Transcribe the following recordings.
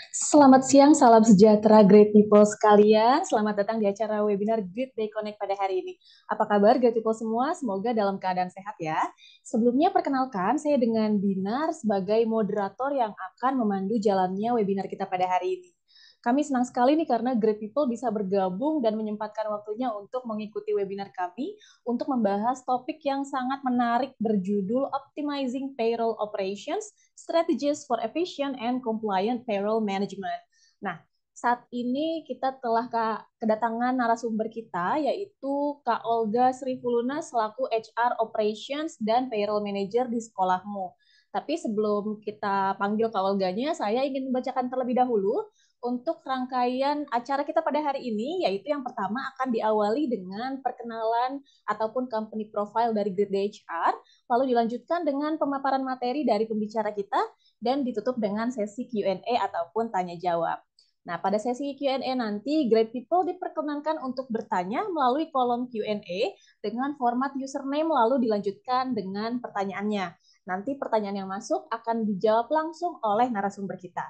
Selamat siang, salam sejahtera Great People sekalian. Selamat datang di acara webinar Great Day Connect pada hari ini. Apa kabar Great People semua? Semoga dalam keadaan sehat ya. Sebelumnya perkenalkan, saya dengan Dinar sebagai moderator yang akan memandu jalannya webinar kita pada hari ini. Kami senang sekali nih karena Great People bisa bergabung dan menyempatkan waktunya untuk mengikuti webinar kami untuk membahas topik yang sangat menarik berjudul Optimizing Payroll Operations, Strategies for Efficient and Compliant Payroll Management. Nah, saat ini kita telah kedatangan narasumber kita, yaitu Kak Olga Srifuluna selaku HR Operations dan Payroll Manager di sekolahmu. Tapi sebelum kita panggil Kak Olganya, saya ingin membacakan terlebih dahulu untuk rangkaian acara kita pada hari ini, yaitu yang pertama akan diawali dengan perkenalan ataupun company profile dari Grid HR, lalu dilanjutkan dengan pemaparan materi dari pembicara kita, dan ditutup dengan sesi Q&A ataupun tanya jawab. Nah, pada sesi Q&A nanti, Great People diperkenankan untuk bertanya melalui kolom Q&A dengan format username lalu dilanjutkan dengan pertanyaannya. Nanti pertanyaan yang masuk akan dijawab langsung oleh narasumber kita.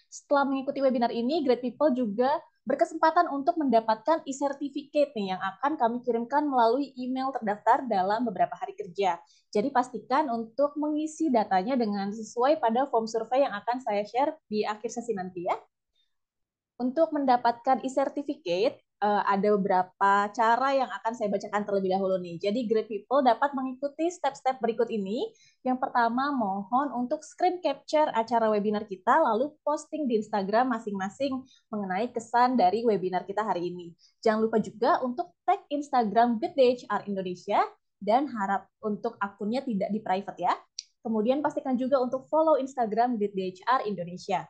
Setelah mengikuti webinar ini, Great People juga berkesempatan untuk mendapatkan e-certificate nih yang akan kami kirimkan melalui email terdaftar dalam beberapa hari kerja. Jadi pastikan untuk mengisi datanya dengan sesuai pada form survei yang akan saya share di akhir sesi nanti ya. Untuk mendapatkan e-certificate, ada beberapa cara yang akan saya bacakan terlebih dahulu nih. Jadi Great People dapat mengikuti step-step berikut ini. Yang pertama, mohon untuk screen capture acara webinar kita, lalu posting di Instagram masing-masing mengenai kesan dari webinar kita hari ini. Jangan lupa juga untuk tag Instagram GreatDHR Indonesia dan harap untuk akunnya tidak di private ya. Kemudian pastikan juga untuk follow Instagram GreatDHR Indonesia.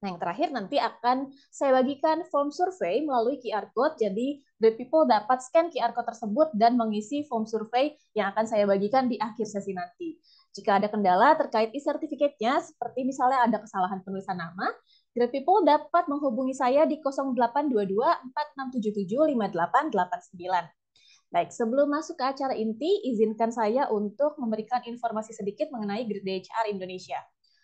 Nah, yang terakhir nanti akan saya bagikan form survei melalui QR Code. Jadi, Great People dapat scan QR Code tersebut dan mengisi form survei yang akan saya bagikan di akhir sesi nanti. Jika ada kendala terkait e-certificate-nya, seperti misalnya ada kesalahan penulisan nama, Great People dapat menghubungi saya di 0822 4677 5889. Baik, sebelum masuk ke acara inti, izinkan saya untuk memberikan informasi sedikit mengenai Grid HR Indonesia.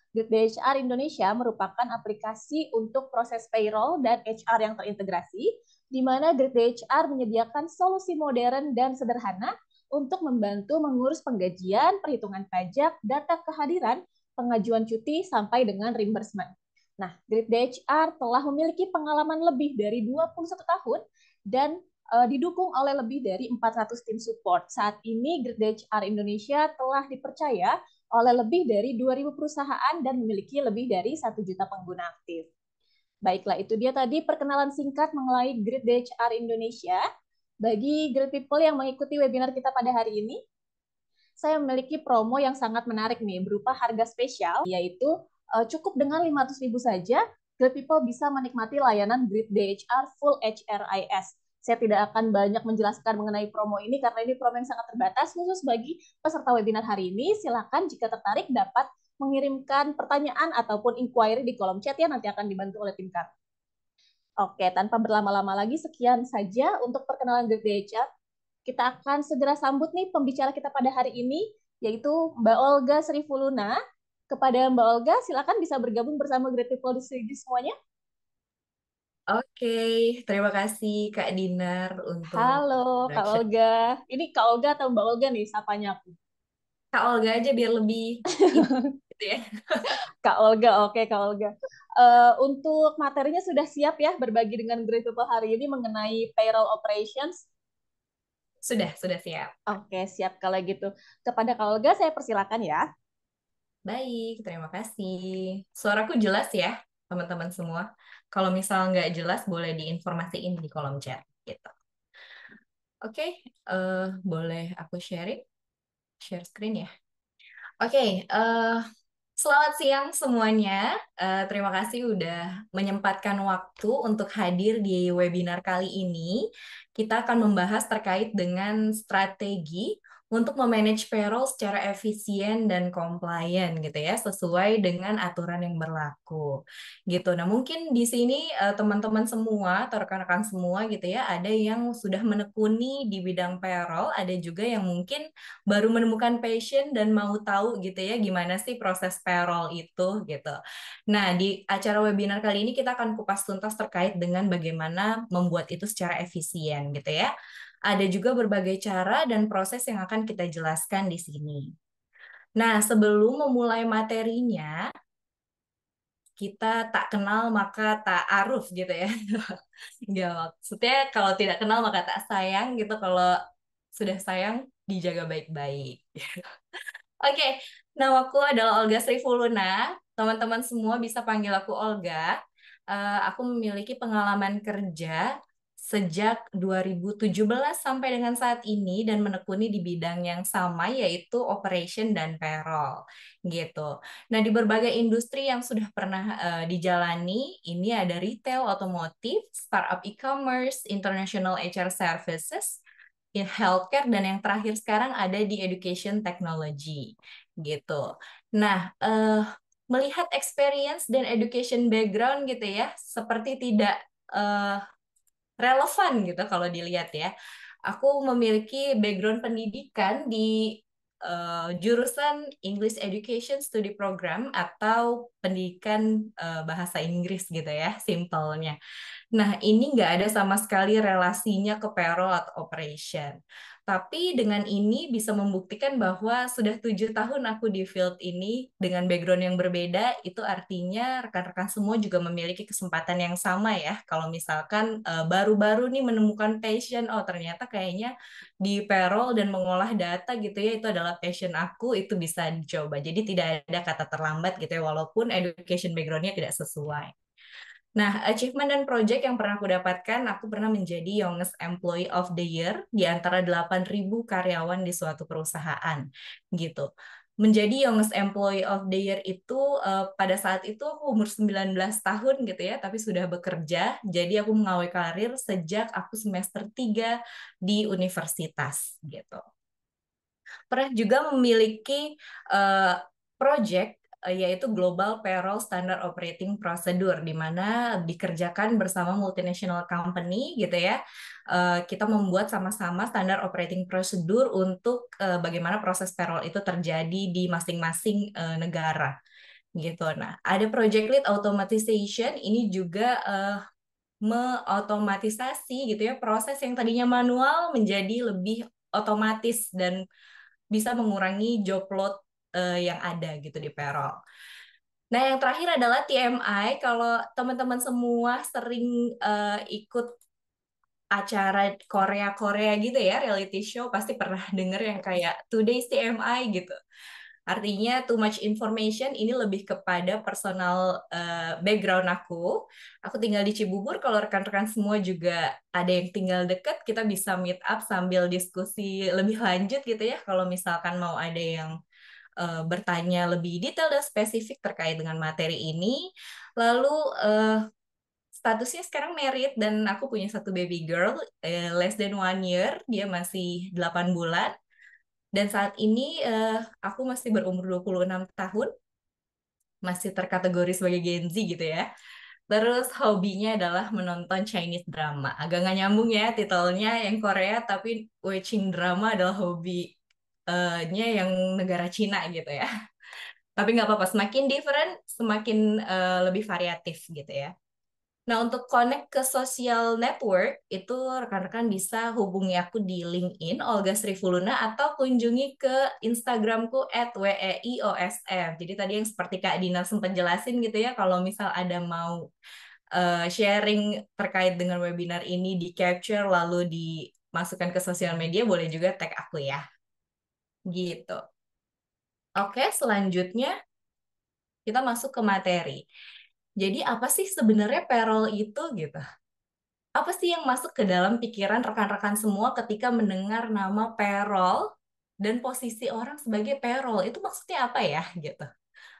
Grid HR Indonesia merupakan aplikasi untuk proses payroll dan HR yang terintegrasi, di mana Grid HR menyediakan solusi modern dan sederhana untuk membantu mengurus penggajian, perhitungan pajak, data kehadiran, pengajuan cuti, sampai dengan reimbursement. Nah, Grid HR telah memiliki pengalaman lebih dari 21 tahun dan didukung oleh lebih dari 400 tim support. Saat ini Grid HR Indonesia telah dipercaya oleh lebih dari 2.000 perusahaan dan memiliki lebih dari 1 juta pengguna aktif. Baiklah, itu dia tadi perkenalan singkat mengenai Grid HR Indonesia. Bagi Grid People yang mengikuti webinar kita pada hari ini, saya memiliki promo yang sangat menarik nih, berupa harga spesial, yaitu cukup dengan 500.000 saja, Grid People bisa menikmati layanan Grid DHR Full HRIS. Saya tidak akan banyak menjelaskan mengenai promo ini karena ini promo yang sangat terbatas khusus bagi peserta webinar hari ini. Silakan jika tertarik dapat mengirimkan pertanyaan ataupun inquiry di kolom chat ya, nanti akan dibantu oleh tim kami. Oke, tanpa berlama-lama lagi, sekian saja untuk perkenalan Grid DHR. Kita akan segera sambut nih pembicara kita pada hari ini, yaitu Mbak Olga Srifuluna. Kepada Mbak Olga, silakan bisa bergabung bersama Great People di sini semuanya. Oke, terima kasih Kak Dinar untuk Halo, Kak introduction. Olga. Ini Kak Olga atau Mbak Olga nih, sapanya aku. Kak Olga aja biar lebih ini gitu ya. Kak Olga, oke Kak Olga. Untuk materinya sudah siap ya berbagi dengan Great People hari ini mengenai payroll operations. Sudah siap. Oke, siap kalau gitu. Kepada Kak Olga, saya persilakan ya. Baik, terima kasih. Suaraku jelas ya, teman-teman semua. Kalau misal nggak jelas, boleh diinformasiin di kolom chat gitu. Oke, boleh aku share screen ya. Oke, selamat siang semuanya. Terima kasih udah menyempatkan waktu untuk hadir di webinar kali ini. Kita akan membahas terkait dengan strategi untuk memanage payroll secara efisien dan compliant gitu ya, sesuai dengan aturan yang berlaku gitu. Nah, mungkin di sini teman-teman semua atau rekan-rekan semua gitu ya, ada yang sudah menekuni di bidang payroll, ada juga yang mungkin baru menemukan passion dan mau tahu gitu ya gimana sih proses payroll itu gitu. Nah, di acara webinar kali ini kita akan kupas tuntas terkait dengan bagaimana membuat itu secara efisien gitu ya. Ada juga berbagai cara dan proses yang akan kita jelaskan di sini. Nah, sebelum memulai materinya, kita tak kenal maka tak aruf gitu ya. Nggak, maksudnya kalau tidak kenal maka tak sayang gitu. Kalau sudah sayang, dijaga baik-baik. Oke, namaku adalah Olga Sri Fuluna. Teman-teman semua bisa panggil aku Olga. Aku memiliki pengalaman kerja sejak 2017 sampai dengan saat ini dan menekuni di bidang yang sama yaitu operation dan payroll gitu. Nah, di berbagai industri yang sudah pernah dijalani, ini ada retail, otomotif, startup e-commerce, international HR services, in healthcare, dan yang terakhir sekarang ada di education technology gitu. Nah, melihat experience dan education background gitu ya, seperti tidak eh, relevan gitu kalau dilihat ya. Aku memiliki background pendidikan di jurusan English Education Study Program atau pendidikan bahasa Inggris gitu ya, simpelnya. Nah, ini nggak ada sama sekali relasinya ke payroll atau operation. Tapi dengan ini bisa membuktikan bahwa sudah 7 tahun aku di field ini dengan background yang berbeda, itu artinya rekan-rekan semua juga memiliki kesempatan yang sama ya. Kalau misalkan baru-baru nih menemukan passion, oh ternyata kayaknya di payroll dan mengolah data gitu ya, itu adalah passion aku, itu bisa dicoba. Jadi tidak ada kata terlambat gitu ya, walaupun education background-nya tidak sesuai. Nah, achievement dan project yang pernah aku dapatkan, aku pernah menjadi Youngest Employee of the Year di antara 8.000 karyawan di suatu perusahaan, gitu. Menjadi Youngest Employee of the Year itu pada saat itu aku umur 19 tahun gitu ya, tapi sudah bekerja. Jadi aku mengawali karir sejak aku semester 3 di universitas gitu. Pernah juga memiliki uh, project yaitu Global Payroll Standard Operating Procedure, di mana dikerjakan bersama multinational company gitu ya. Kita membuat sama-sama standar operating procedure untuk bagaimana proses payroll itu terjadi di masing-masing negara gitu. Nah, ada project lead automatization, ini juga meotomatisasi gitu ya proses yang tadinya manual menjadi lebih otomatis dan bisa mengurangi job load yang ada gitu di payroll. Nah, yang terakhir adalah TMI. Kalau teman-teman semua sering ikut acara Korea-Korea gitu ya, reality show, pasti pernah denger yang kayak Today's TMI gitu. Artinya too much information ini lebih kepada personal background aku. Aku tinggal di Cibubur, kalau rekan-rekan semua juga ada yang tinggal deket, kita bisa meet up sambil diskusi lebih lanjut gitu ya. Kalau misalkan mau ada yang bertanya lebih detail dan spesifik terkait dengan materi ini. Lalu statusnya sekarang married dan aku punya satu baby girl, less than 1 year, dia masih 8 bulan. Dan saat ini aku masih berumur 26 tahun, masih terkategori sebagai Gen Z gitu ya. Terus hobinya adalah menonton Chinese drama. Agak nggak nyambung ya titelnya yang Korea, tapi watching drama adalah hobi-nya yang negara Cina gitu ya. Tapi nggak apa-apa, semakin different, semakin lebih variatif gitu ya. Nah, untuk connect ke social network, itu rekan-rekan bisa hubungi aku di LinkedIn, Olga Sri Fuluna, atau kunjungi ke Instagramku @weeosf. Jadi tadi yang seperti Kak Dina sempat jelasin gitu ya, kalau misal ada mau sharing terkait dengan webinar ini di capture, lalu dimasukkan ke sosial media, boleh juga tag aku ya. Gitu. Oke, selanjutnya kita masuk ke materi. Jadi apa sih sebenarnya payroll itu gitu? Apa sih yang masuk ke dalam pikiran rekan-rekan semua ketika mendengar nama payroll dan posisi orang sebagai payroll? Itu maksudnya apa ya gitu?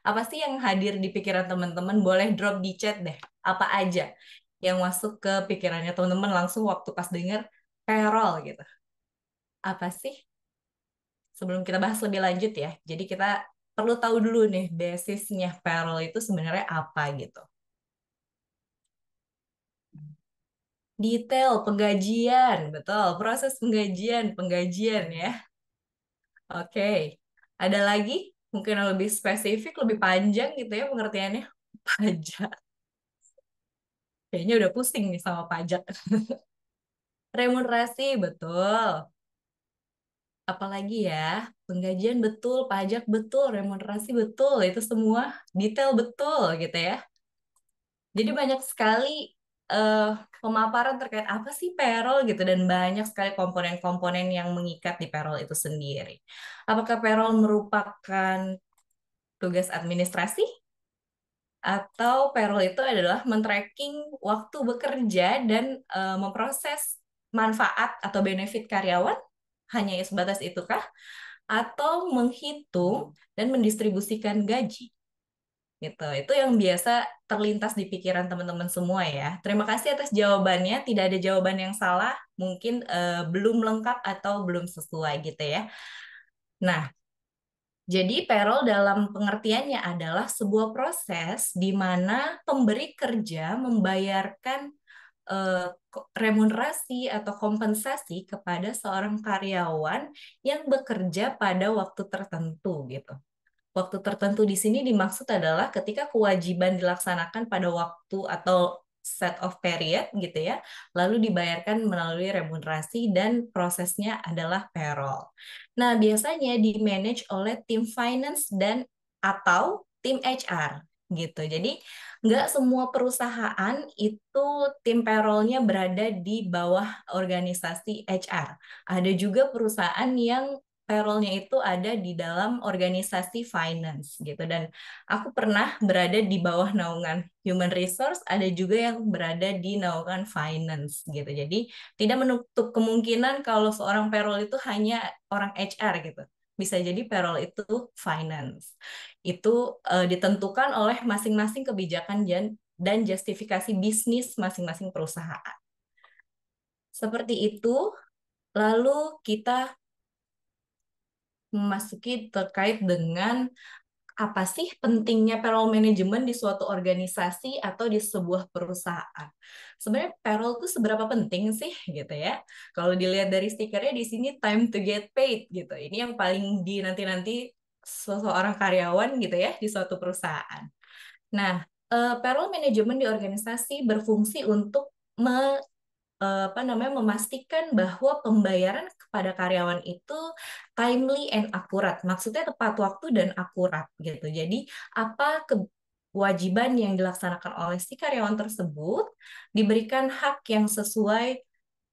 Apa sih yang hadir di pikiran teman-teman? Boleh drop di chat deh. Apa aja yang masuk ke pikirannya teman-teman langsung waktu pas dengar payroll gitu? Apa sih? sebelum kita bahas lebih lanjut ya. Jadi kita perlu tahu dulu nih basisnya payroll itu sebenarnya apa gitu. Detail penggajian, betul. Proses penggajian ya. Oke. Ada lagi? Mungkin yang lebih spesifik, lebih panjang gitu ya pengertiannya. Pajak. Kayaknya udah pusing nih sama pajak. Remunerasi, betul. Apalagi ya, penggajian betul, pajak betul, remunerasi betul, itu semua detail betul gitu ya. Jadi banyak sekali eh, pemaparan terkait apa sih payroll gitu dan banyak sekali komponen-komponen yang mengikat di payroll itu sendiri. Apakah payroll merupakan tugas administrasi atau payroll itu adalah men-tracking waktu bekerja dan memproses manfaat atau benefit karyawan? Hanya sebatas itukah? Atau menghitung dan mendistribusikan gaji? Gitu. Itu yang biasa terlintas di pikiran teman-teman semua ya. Terima kasih atas jawabannya. Tidak ada jawaban yang salah, mungkin belum lengkap atau belum sesuai gitu ya. Nah, jadi payroll dalam pengertiannya adalah sebuah proses di mana pemberi kerja membayarkan remunerasi atau kompensasi kepada seorang karyawan yang bekerja pada waktu tertentu gitu. Waktu tertentu di sini dimaksud adalah ketika kewajiban dilaksanakan pada waktu atau set of period gitu ya, lalu dibayarkan melalui remunerasi dan prosesnya adalah payroll. Nah, biasanya di-manage oleh tim finance dan atau tim HR gitu. Jadi nggak semua perusahaan itu tim payrollnya berada di bawah organisasi HR. Ada juga perusahaan yang payrollnya itu ada di dalam organisasi finance gitu dan aku pernah berada di bawah naungan human resource, ada juga yang berada di naungan finance gitu. Jadi tidak menutup kemungkinan kalau seorang payroll itu hanya orang HR gitu. Bisa jadi payroll itu finance. Itu ditentukan oleh masing-masing kebijakan dan justifikasi bisnis masing-masing perusahaan. Seperti itu, lalu kita memasuki terkait dengan apa sih pentingnya payroll management di suatu organisasi atau di sebuah perusahaan. Sebenarnya payroll itu seberapa penting sih gitu ya. Kalau dilihat dari stikernya di sini time to get paid gitu. Ini yang paling dinanti-nanti seseorang karyawan gitu ya di suatu perusahaan. Nah, payroll management di organisasi berfungsi untuk apa namanya memastikan bahwa pembayaran kepada karyawan itu timely and akurat. Maksudnya tepat waktu dan akurat gitu. Jadi apa kewajiban yang dilaksanakan oleh si karyawan tersebut diberikan hak yang sesuai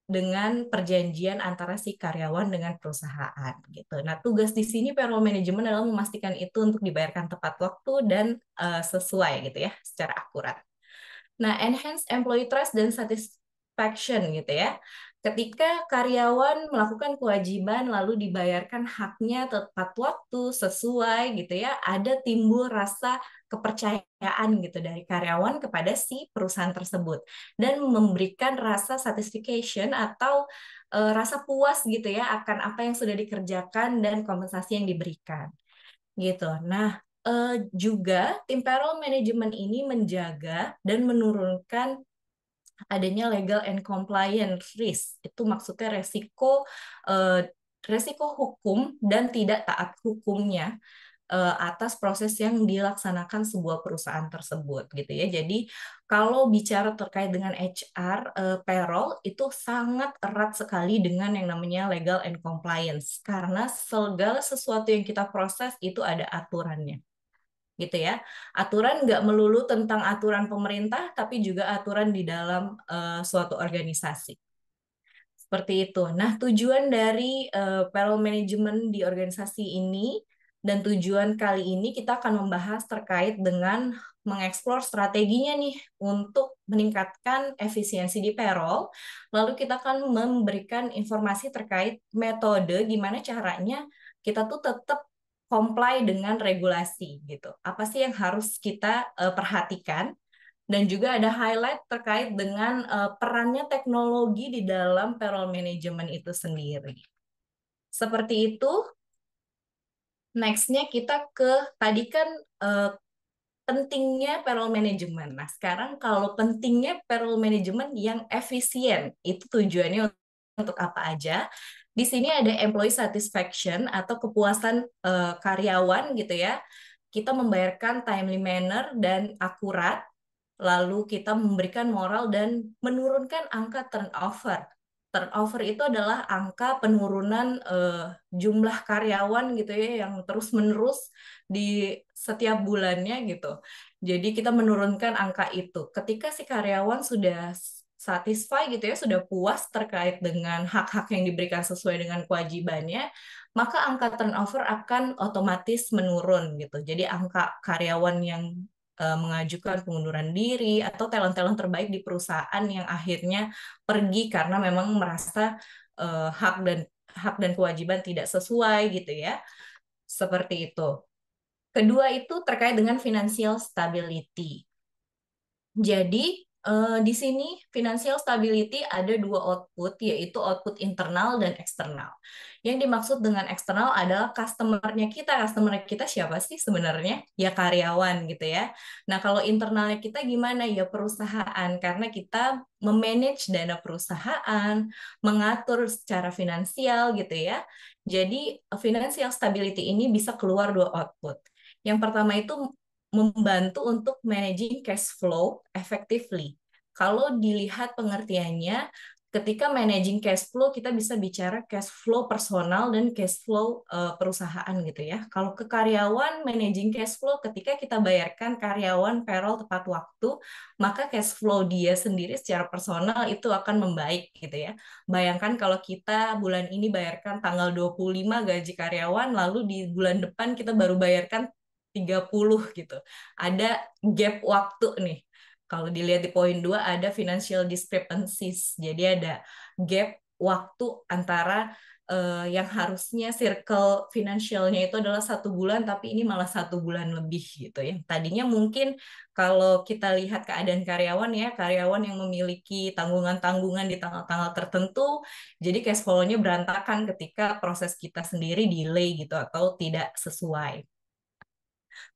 dengan perjanjian antara si karyawan dengan perusahaan gitu. Nah, tugas di sini payroll management adalah memastikan itu untuk dibayarkan tepat waktu dan sesuai gitu ya, secara akurat. Nah, enhance employee trust dan satisfaction gitu ya. Ketika karyawan melakukan kewajiban lalu dibayarkan haknya tepat waktu, sesuai gitu ya, ada timbul rasa kepercayaan gitu dari karyawan kepada si perusahaan tersebut dan memberikan rasa satisfaction atau rasa puas gitu ya akan apa yang sudah dikerjakan dan kompensasi yang diberikan gitu. Nah, juga tim payroll management ini menjaga dan menurunkan adanya legal and compliance risk. Itu maksudnya resiko hukum dan tidak taat hukumnya atas proses yang dilaksanakan sebuah perusahaan tersebut gitu ya. Jadi kalau bicara terkait dengan HR payroll itu sangat erat sekali dengan yang namanya legal and compliance karena segala sesuatu yang kita proses itu ada aturannya gitu ya. Aturan nggak melulu tentang aturan pemerintah, tapi juga aturan di dalam suatu organisasi. Seperti itu. Nah, tujuan dari payroll management di organisasi ini dan tujuan kali ini kita akan membahas terkait dengan mengeksplor strateginya nih untuk meningkatkan efisiensi di payroll. Lalu kita akan memberikan informasi terkait metode gimana caranya kita tuh tetap comply dengan regulasi gitu. Apa sih yang harus kita perhatikan? Dan juga ada highlight terkait dengan perannya teknologi di dalam payroll management itu sendiri. Seperti itu. Next-nya kita ke tadi kan pentingnya payroll management. Nah, sekarang kalau pentingnya payroll management yang efisien, itu tujuannya untuk apa aja? Di sini ada employee satisfaction atau kepuasan karyawan gitu ya. Kita membayarkan timely manner dan akurat, lalu kita memberikan moral dan menurunkan angka turnover. Turnover itu adalah angka penurunan jumlah karyawan gitu ya yang terus-menerus di setiap bulannya gitu. Jadi kita menurunkan angka itu. Ketika si karyawan sudah satisfy gitu ya, sudah puas terkait dengan hak-hak yang diberikan sesuai dengan kewajibannya, maka angka turnover akan otomatis menurun gitu. Jadi angka karyawan yang mengajukan pengunduran diri atau talent-talent terbaik di perusahaan yang akhirnya pergi karena memang merasa hak dan kewajiban tidak sesuai gitu ya. Seperti itu. Kedua itu terkait dengan financial stability. Jadi, di sini financial stability ada dua output, yaitu output internal dan eksternal. Yang dimaksud dengan eksternal adalah customer-nya kita. Customer-nya kita siapa sih sebenarnya? Ya karyawan gitu ya. Nah, kalau internalnya kita gimana? Ya perusahaan, karena kita memanage dana perusahaan, mengatur secara finansial gitu ya. Jadi, financial stability ini bisa keluar dua output. Yang pertama itu membantu untuk managing cash flow effectively. Kalau dilihat pengertiannya, ketika managing cash flow kita bisa bicara cash flow personal dan cash flow perusahaan gitu ya. Kalau ke karyawan managing cash flow ketika kita bayarkan karyawan payroll tepat waktu, maka cash flow dia sendiri secara personal itu akan membaik gitu ya. Bayangkan kalau kita bulan ini bayarkan tanggal 25 gaji karyawan, lalu di bulan depan kita baru bayarkan 30 gitu. Ada gap waktu nih. Kalau dilihat di poin 2 ada financial discrepancies. Jadi ada gap waktu antara yang harusnya circle finansialnya itu adalah 1 bulan, tapi ini malah 1 bulan lebih gitu ya. Tadinya mungkin kalau kita lihat keadaan karyawan ya, karyawan yang memiliki tanggungan-tanggungan di tanggal-tanggal tertentu, jadi cash flow-nya berantakan ketika proses kita sendiri delay gitu atau tidak sesuai.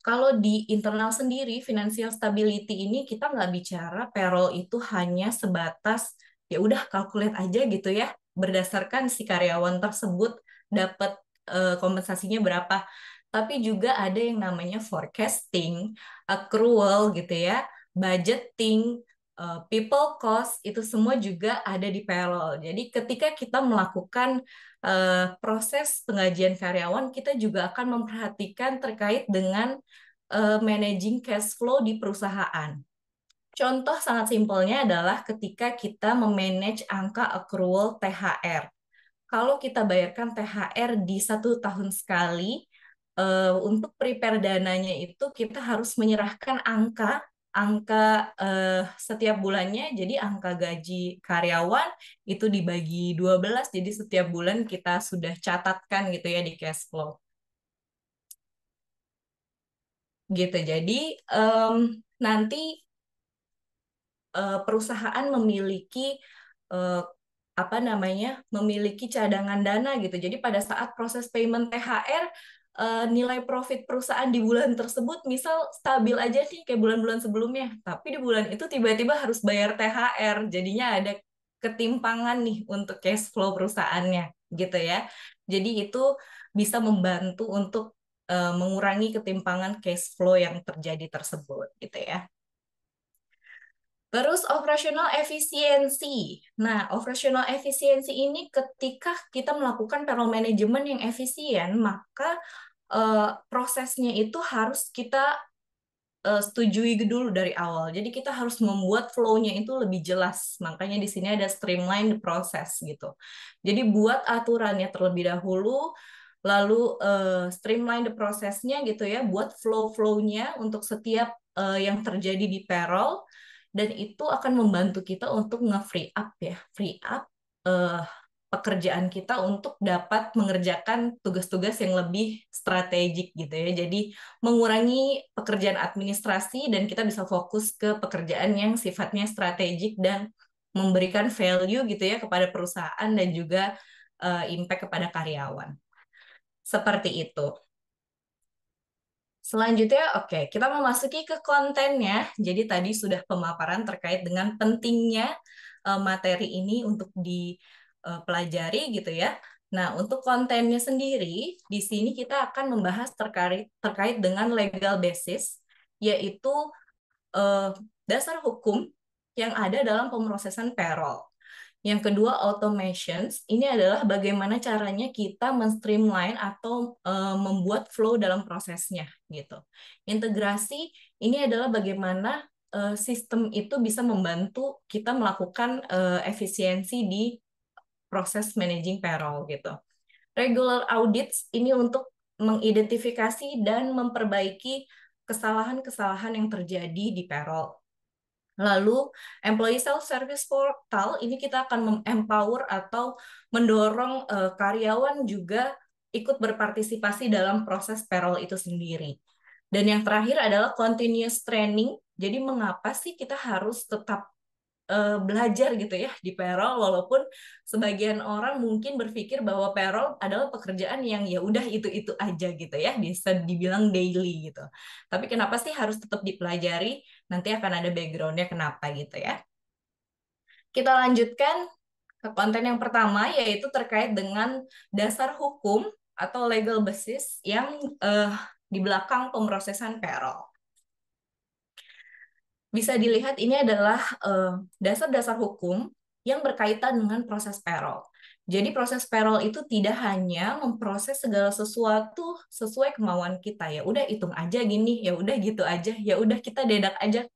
Kalau di internal sendiri, financial stability ini kita nggak bicara payroll itu hanya sebatas ya udah calculate aja gitu ya, berdasarkan si karyawan tersebut dapat kompensasinya berapa. Tapi juga ada yang namanya forecasting, accrual gitu ya, budgeting, people cost, itu semua juga ada di payroll. Jadi ketika kita melakukan proses penggajian karyawan, kita juga akan memperhatikan terkait dengan managing cash flow di perusahaan. Contoh sangat simpelnya adalah ketika kita memanage angka accrual THR. Kalau kita bayarkan THR di 1 tahun sekali, untuk prepare dananya itu kita harus menyerahkan angka angka setiap bulannya, jadi angka gaji karyawan itu dibagi 12, jadi setiap bulan kita sudah catatkan gitu ya di cash flow. Gitu. Jadi nanti perusahaan memiliki eh, apa namanya memiliki cadangan dana gitu. Jadi pada saat proses payment THR nilai profit perusahaan di bulan tersebut misal stabil aja sih kayak bulan-bulan sebelumnya, tapi di bulan itu tiba-tiba harus bayar THR, jadinya ada ketimpangan nih untuk cash flow perusahaannya gitu ya. Jadi itu bisa membantu untuk mengurangi ketimpangan cash flow yang terjadi tersebut gitu ya. Terus operational efisiensi. Nah, operational efisiensi ini ketika kita melakukan payroll management yang efisien, maka prosesnya itu harus kita setujui dulu dari awal. Jadi kita harus membuat flow-nya itu lebih jelas. Makanya di sini ada streamline the process gitu. Jadi buat aturannya terlebih dahulu, lalu streamline the prosesnya gitu ya, buat flow-flow-nya untuk setiap yang terjadi di payroll, dan itu akan membantu kita untuk nge-free up ya, free up eh, pekerjaan kita untuk dapat mengerjakan tugas-tugas yang lebih strategik gitu ya. Jadi mengurangi pekerjaan administrasi dan kita bisa fokus ke pekerjaan yang sifatnya strategik dan memberikan value gitu ya kepada perusahaan dan juga impact kepada karyawan. Seperti itu. Selanjutnya, oke, kita memasuki ke kontennya. Jadi tadi sudah pemaparan terkait dengan pentingnya materi ini untuk dipelajari gitu ya. Nah, untuk kontennya sendiri, di sini kita akan membahas terkait dengan legal basis, yaitu eh, dasar hukum yang ada dalam pemrosesan payroll. Yang kedua, automations. Ini adalah bagaimana caranya kita men-streamline atau membuat flow dalam prosesnya gitu. Integrasi ini adalah bagaimana sistem itu bisa membantu kita melakukan efisiensi di proses managing payroll gitu. Regular audits ini untuk mengidentifikasi dan memperbaiki kesalahan-kesalahan yang terjadi di payroll. Lalu, employee self-service portal ini kita akan empower atau mendorong karyawan juga ikut berpartisipasi dalam proses payroll itu sendiri. Dan yang terakhir adalah continuous training. Jadi mengapa sih kita harus tetap belajar gitu ya di payroll, walaupun sebagian orang mungkin berpikir bahwa payroll adalah pekerjaan yang ya udah itu aja gitu ya, bisa dibilang daily gitu. Tapi kenapa sih harus tetap dipelajari? Nanti akan ada backgroundnya kenapa gitu ya. Kita lanjutkan ke konten yang pertama, yaitu terkait dengan dasar hukum atau legal basis yang di belakang pemrosesan payroll. Bisa dilihat ini adalah dasar-dasar hukum yang berkaitan dengan proses payroll. Jadi proses payroll itu tidak hanya memproses segala sesuatu sesuai kemauan kita. Ya udah hitung aja gini, ya udah gitu aja, ya udah kita dedak aja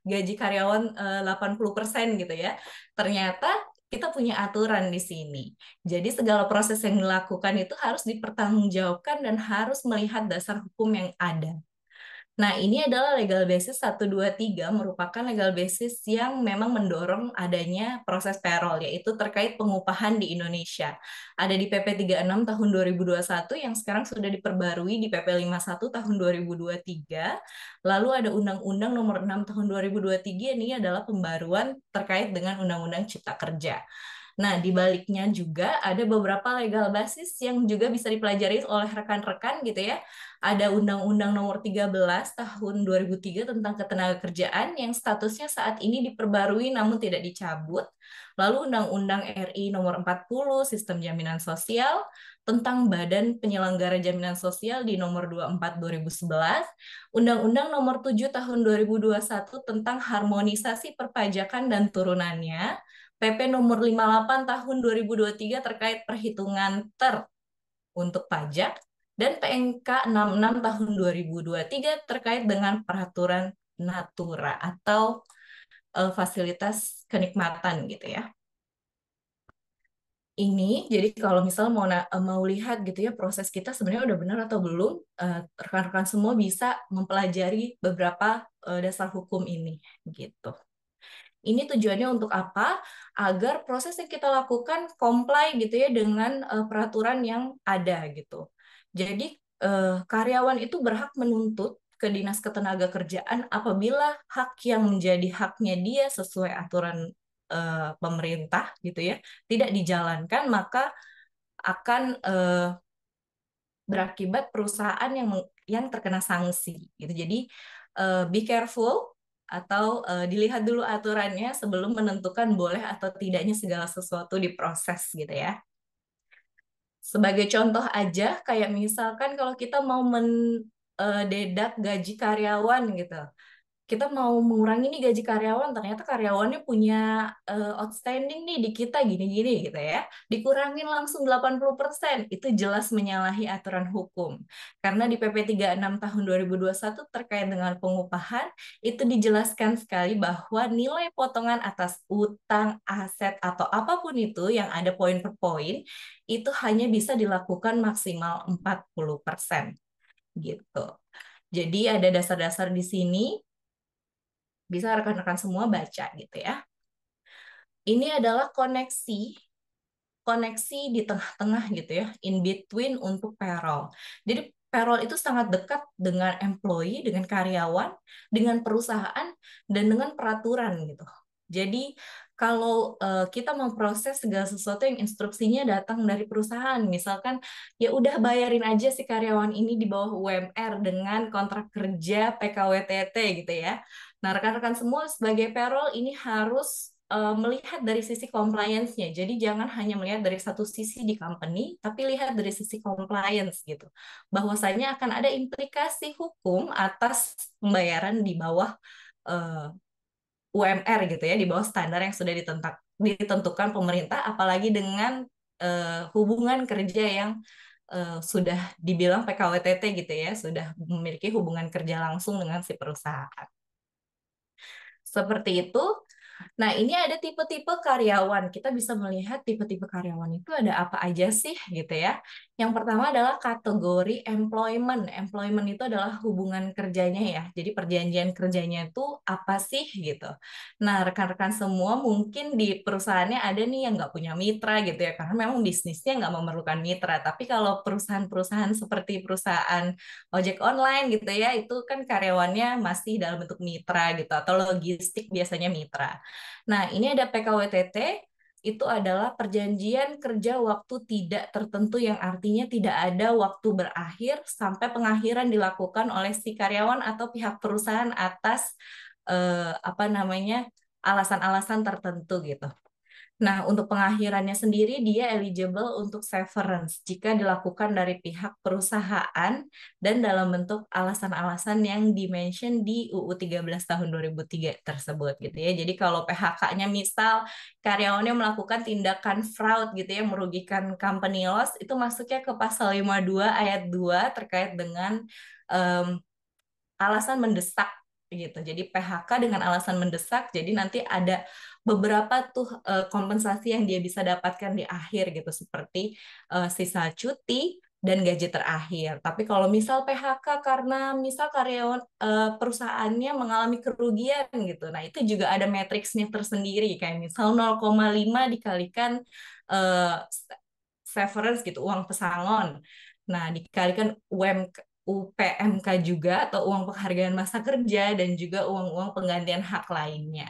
gaji karyawan 80% gitu ya. Ternyata kita punya aturan di sini. Jadi segala proses yang dilakukan itu harus dipertanggungjawabkan dan harus melihat dasar hukum yang ada. Nah, ini adalah legal basis 123 merupakan legal basis yang memang mendorong adanya proses payroll, yaitu terkait pengupahan di Indonesia. Ada di PP 36 tahun 2021 yang sekarang sudah diperbarui di PP 51 tahun 2023. Lalu ada Undang-Undang Nomor 6 tahun 2023, ini adalah pembaruan terkait dengan Undang-Undang Cipta Kerja. Nah, di baliknya juga ada beberapa legal basis yang juga bisa dipelajari oleh rekan-rekan gitu ya. Ada Undang-Undang Nomor 13 Tahun 2003 tentang Ketenagakerjaan yang statusnya saat ini diperbarui namun tidak dicabut. Lalu Undang-Undang RI Nomor 40 Sistem Jaminan Sosial tentang Badan Penyelenggara Jaminan Sosial di Nomor 24 2011, Undang-Undang Nomor 7 Tahun 2021 tentang Harmonisasi Perpajakan dan Turunannya, PP Nomor 58 Tahun 2023 terkait perhitungan untuk pajak, dan PMK 66 Tahun 2023 terkait dengan peraturan natura atau fasilitas kenikmatan gitu ya. Ini jadi kalau misal mau lihat gitu ya proses kita sebenarnya udah benar atau belum, rekan-rekan semua bisa mempelajari beberapa dasar hukum ini gitu. Ini tujuannya untuk apa? Agar proses yang kita lakukan comply gitu ya dengan peraturan yang ada gitu. Jadi karyawan itu berhak menuntut ke Dinas Ketenagakerjaan apabila hak yang menjadi haknya dia sesuai aturan pemerintah gitu ya tidak dijalankan, maka akan berakibat perusahaan yang terkena sanksi gitu. Jadi be careful atau dilihat dulu aturannya sebelum menentukan boleh atau tidaknya segala sesuatu diproses gitu ya. Sebagai contoh aja, kayak misalkan kalau kita mau mendedak gaji karyawan gitu, kita mau mengurangi nih gaji karyawan, ternyata karyawannya punya outstanding nih di kita gini-gini gitu ya. Dikurangin langsung 80%, itu jelas menyalahi aturan hukum. Karena di PP 36 tahun 2021 terkait dengan pengupahan, itu dijelaskan sekali bahwa nilai potongan atas utang, aset, atau apapun itu yang ada poin per poin, itu hanya bisa dilakukan maksimal 40%. Gitu. Jadi ada dasar-dasar di sini, bisa rekan-rekan semua baca gitu ya. Ini adalah koneksi di tengah-tengah gitu ya, in between untuk payroll. Jadi payroll itu sangat dekat dengan employee, dengan karyawan, dengan perusahaan, dan dengan peraturan gitu. Jadi kalau kita memproses segala sesuatu yang instruksinya datang dari perusahaan, misalkan ya udah bayarin aja si karyawan ini di bawah UMR dengan kontrak kerja PKWTT gitu ya. Nah, rekan-rekan semua sebagai payroll ini harus melihat dari sisi compliance-nya. Jadi jangan hanya melihat dari satu sisi di company, tapi lihat dari sisi compliance gitu. Bahwasanya akan ada implikasi hukum atas pembayaran di bawah eh, UMR gitu ya, di bawah standar yang sudah ditentukan pemerintah, apalagi dengan hubungan kerja yang sudah dibilang PKWTT gitu ya, sudah memiliki hubungan kerja langsung dengan si perusahaan. Seperti itu. Nah, ini ada tipe-tipe karyawan. Kita bisa melihat tipe-tipe karyawan itu ada apa aja sih gitu ya. Yang pertama adalah kategori employment. Employment itu adalah hubungan kerjanya ya. Jadi perjanjian kerjanya itu apa sih gitu. Nah, rekan-rekan semua mungkin di perusahaannya ada nih yang nggak punya mitra gitu ya. Karena memang bisnisnya nggak memerlukan mitra. Tapi kalau perusahaan-perusahaan seperti perusahaan ojek online gitu ya, itu kan karyawannya masih dalam bentuk mitra gitu. Atau logistik biasanya mitra. Nah, ini ada PKWTT, itu adalah perjanjian kerja waktu tidak tertentu yang artinya tidak ada waktu berakhir sampai pengakhiran dilakukan oleh si karyawan atau pihak perusahaan atas apa namanya alasan-alasan tertentu gitu. Nah, untuk pengakhirannya sendiri dia eligible untuk severance jika dilakukan dari pihak perusahaan dan dalam bentuk alasan-alasan yang dimention di UU 13 tahun 2003 tersebut gitu ya. Jadi kalau PHK-nya misal karyawannya melakukan tindakan fraud gitu ya, merugikan company loss, itu masuknya ke pasal 52 ayat 2 terkait dengan em, alasan mendesak gitu. Jadi PHK dengan alasan mendesak, jadi nanti ada beberapa tuh kompensasi yang dia bisa dapatkan di akhir gitu, seperti sisa cuti dan gaji terakhir. Tapi kalau misal PHK karena misal karyawan perusahaannya mengalami kerugian gitu, nah itu juga ada matriksnya tersendiri, kayak misal 0,5 dikalikan eh, severance gitu, uang pesangon. Nah, dikalikan UPMK juga atau uang penghargaan masa kerja dan juga uang-uang penggantian hak lainnya.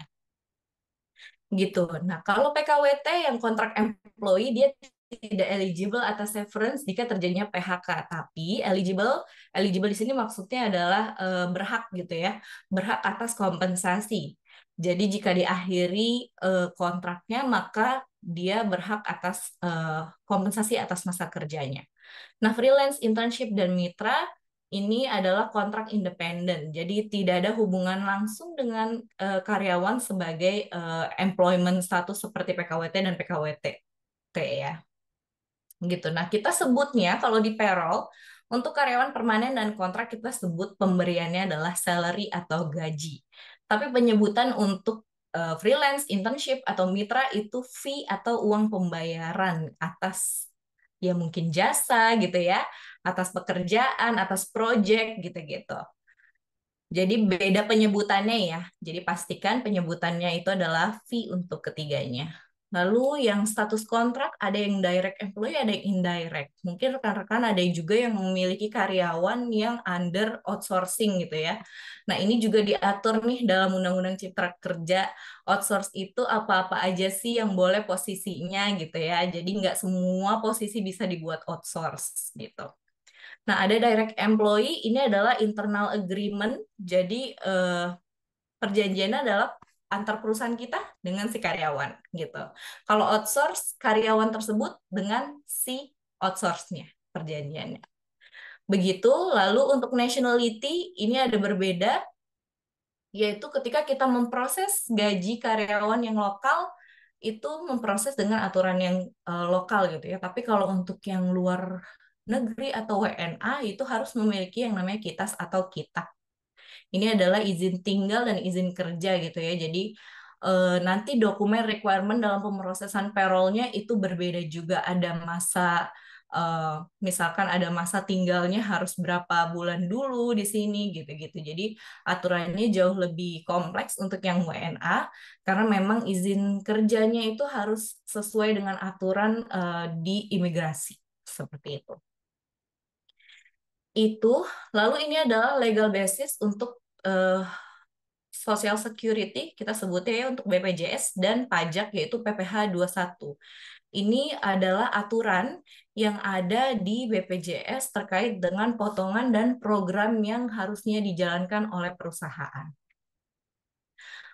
Gitu. Nah, kalau PKWT yang kontrak employee dia tidak eligible atas severance jika terjadinya PHK, tapi eligible di sini maksudnya adalah berhak gitu ya, berhak atas kompensasi. Jadi jika diakhiri kontraknya maka dia berhak atas kompensasi atas masa kerjanya. Nah, freelance, internship, dan mitra ini adalah kontrak independen. Jadi tidak ada hubungan langsung dengan karyawan sebagai employment status seperti PKWT dan PKWT ya. Gitu. Nah, kita sebutnya kalau di payroll untuk karyawan permanen dan kontrak kita sebut pemberiannya adalah salary atau gaji. Tapi penyebutan untuk freelance, internship atau mitra itu fee atau uang pembayaran atas ya mungkin jasa gitu ya, atas pekerjaan, atas project gitu-gitu. Jadi beda penyebutannya ya. Jadi pastikan penyebutannya itu adalah fee untuk ketiganya. Lalu yang status kontrak ada yang direct employee, ada yang indirect. Mungkin rekan-rekan ada juga yang memiliki karyawan yang under outsourcing gitu ya. Nah, ini juga diatur nih dalam Undang-Undang Cipta Kerja. Outsource itu apa-apa aja sih yang boleh posisinya gitu ya. Jadi nggak semua posisi bisa dibuat outsource gitu. Nah, ada direct employee, ini adalah internal agreement. Jadi perjanjiannya adalah antar perusahaan kita dengan si karyawan gitu. Kalau outsource, karyawan tersebut dengan si outsource-nya perjanjiannya. Begitu, lalu untuk nationality ini ada berbeda, yaitu ketika kita memproses gaji karyawan yang lokal, itu memproses dengan aturan yang lokal gitu ya. Tapi kalau untuk yang luar negeri atau WNA itu harus memiliki yang namanya KITAS atau KITA. Ini adalah izin tinggal dan izin kerja gitu ya. Jadi nanti dokumen requirement dalam pemrosesan payroll-nya itu berbeda juga. Ada masa misalkan ada masa tinggalnya harus berapa bulan dulu di sini gitu-gitu. Jadi aturannya jauh lebih kompleks untuk yang WNA karena memang izin kerjanya itu harus sesuai dengan aturan di imigrasi seperti itu. Itu lalu ini adalah legal basis untuk Social Security, kita sebutnya ya untuk BPJS, dan pajak yaitu PPh 21. Ini adalah aturan yang ada di BPJS terkait dengan potongan dan program yang harusnya dijalankan oleh perusahaan.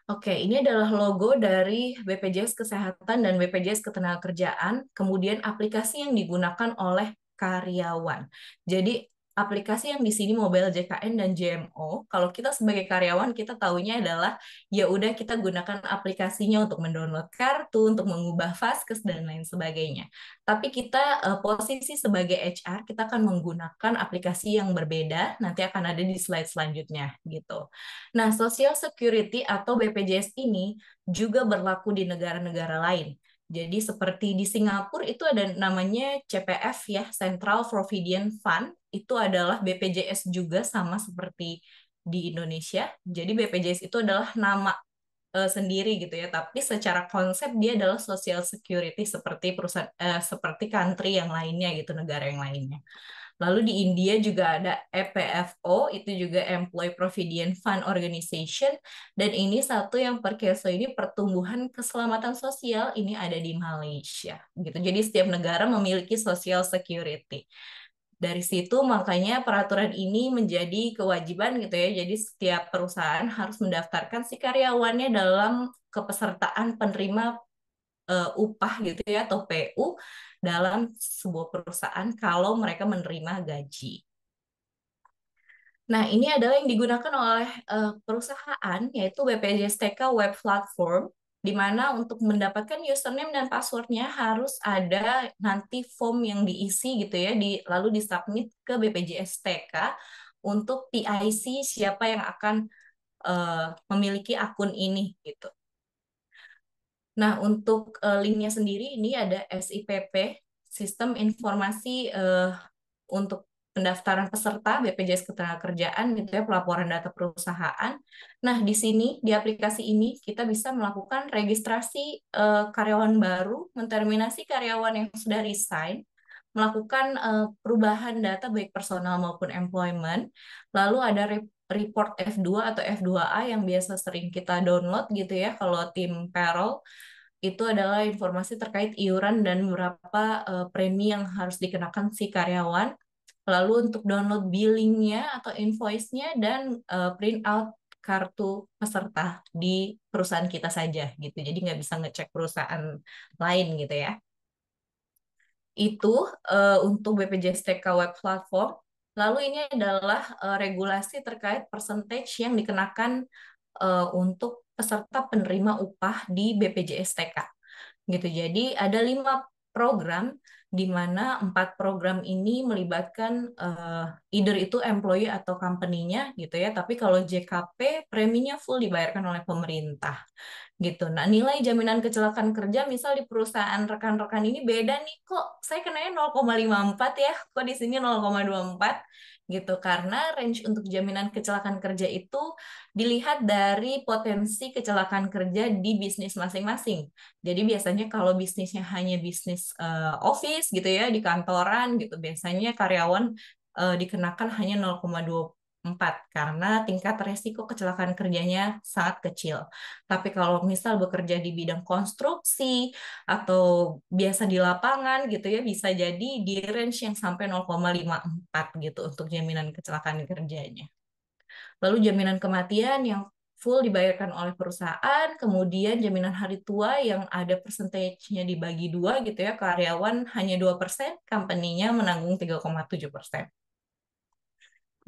Oke, ini adalah logo dari BPJS Kesehatan dan BPJS Ketenagakerjaan, kemudian aplikasi yang digunakan oleh karyawan. Jadi, aplikasi yang di sini Mobile JKN dan JMO, kalau kita sebagai karyawan, kita tahunya adalah ya udah kita gunakan aplikasinya untuk mendownload kartu, untuk mengubah Vaskes, dan lain sebagainya. Tapi kita posisi sebagai HR, kita akan menggunakan aplikasi yang berbeda, nanti akan ada di slide selanjutnya gitu. Nah, Social Security atau BPJS ini juga berlaku di negara-negara lain. Jadi seperti di Singapura itu ada namanya CPF ya, Central Provident Fund, itu adalah BPJS juga sama seperti di Indonesia. Jadi BPJS itu adalah nama sendiri gitu ya, tapi secara konsep dia adalah Social Security seperti perusahaan seperti country yang lainnya gitu, negara yang lainnya. Lalu di India juga ada EPFO, itu juga Employee Provident Fund Organization, dan ini satu yang Perkeso ini pertumbuhan keselamatan sosial, ini ada di Malaysia. Gitu. Jadi setiap negara memiliki Social Security. Dari situ makanya peraturan ini menjadi kewajiban gitu ya. Jadi setiap perusahaan harus mendaftarkan si karyawannya dalam kepesertaan penerima upah gitu ya atau PU dalam sebuah perusahaan kalau mereka menerima gaji. Nah, ini adalah yang digunakan oleh perusahaan yaitu BPJS TK Web Platform, di mana untuk mendapatkan username dan passwordnya harus ada nanti form yang diisi gitu ya, lalu disubmit ke BPJS TK untuk PIC siapa yang akan memiliki akun ini gitu. Nah, untuk linknya sendiri ini ada SIPP, Sistem Informasi untuk pendaftaran peserta BPJS Ketenagakerjaan gitu ya, pelaporan data perusahaan. Nah, di sini di aplikasi ini kita bisa melakukan registrasi karyawan baru, menterminasi karyawan yang sudah resign, melakukan perubahan data baik personal maupun employment. Lalu ada report F2 atau F2A yang biasa sering kita download gitu ya kalau tim payroll, itu adalah informasi terkait iuran dan berapa premi yang harus dikenakan si karyawan. Lalu untuk download billingnya atau invoice-nya dan print out kartu peserta di perusahaan kita saja gitu. Jadi nggak bisa ngecek perusahaan lain gitu ya. Itu untuk BPJS TK Web Platform. Lalu ini adalah regulasi terkait percentage yang dikenakan untuk peserta penerima upah di BPJS TK gitu. Jadi ada 5 program di mana 4 program ini melibatkan either itu employee atau company-nya gitu ya. Tapi kalau JKP preminya full dibayarkan oleh pemerintah gitu. Nah, nilai jaminan kecelakaan kerja misal di perusahaan rekan-rekan ini beda nih, kok saya kenanya 0,54 ya, kok di sini 0,24 gitu. Karena range untuk jaminan kecelakaan kerja itu dilihat dari potensi kecelakaan kerja di bisnis masing-masing. Jadi biasanya kalau bisnisnya hanya bisnis office gitu ya, di kantoran gitu, biasanya karyawan dikenakan hanya 0,24 karena tingkat resiko kecelakaan kerjanya sangat kecil. Tapi kalau misal bekerja di bidang konstruksi atau biasa di lapangan gitu ya, bisa jadi di range yang sampai 0,54 gitu untuk jaminan kecelakaan kerjanya. Lalu jaminan kematian yang full dibayarkan oleh perusahaan, kemudian jaminan hari tua yang ada persentasenya dibagi 2 gitu ya, karyawan hanya 2%, company-nya menanggung 3,7%.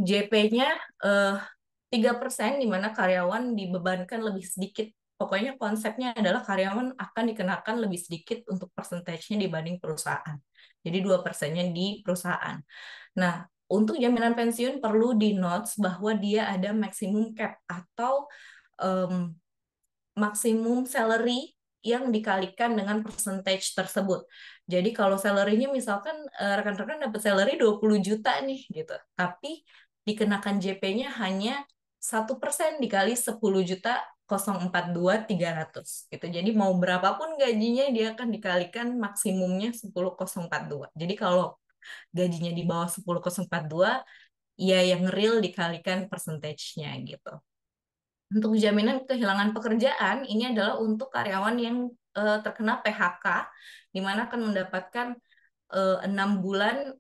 JP-nya 3%, di mana karyawan dibebankan lebih sedikit. Pokoknya konsepnya adalah karyawan akan dikenakan lebih sedikit untuk persentasenya dibanding perusahaan. Jadi 2%-nya di perusahaan. Nah, untuk jaminan pensiun perlu di notes bahwa dia ada maximum cap atau maksimum salary yang dikalikan dengan percentage tersebut. Jadi kalau salary-nya misalkan rekan-rekan dapat salary 20 juta nih gitu, tapi dikenakan JP-nya hanya 1% dikali 10 juta 042.300 gitu. Jadi mau berapapun gajinya dia akan dikalikan maksimumnya 10.042. Jadi kalau gajinya di bawah 10.042 ya yang real dikalikan percentage-nya gitu. Untuk jaminan kehilangan pekerjaan, ini adalah untuk karyawan yang terkena PHK, di mana akan mendapatkan 6 bulan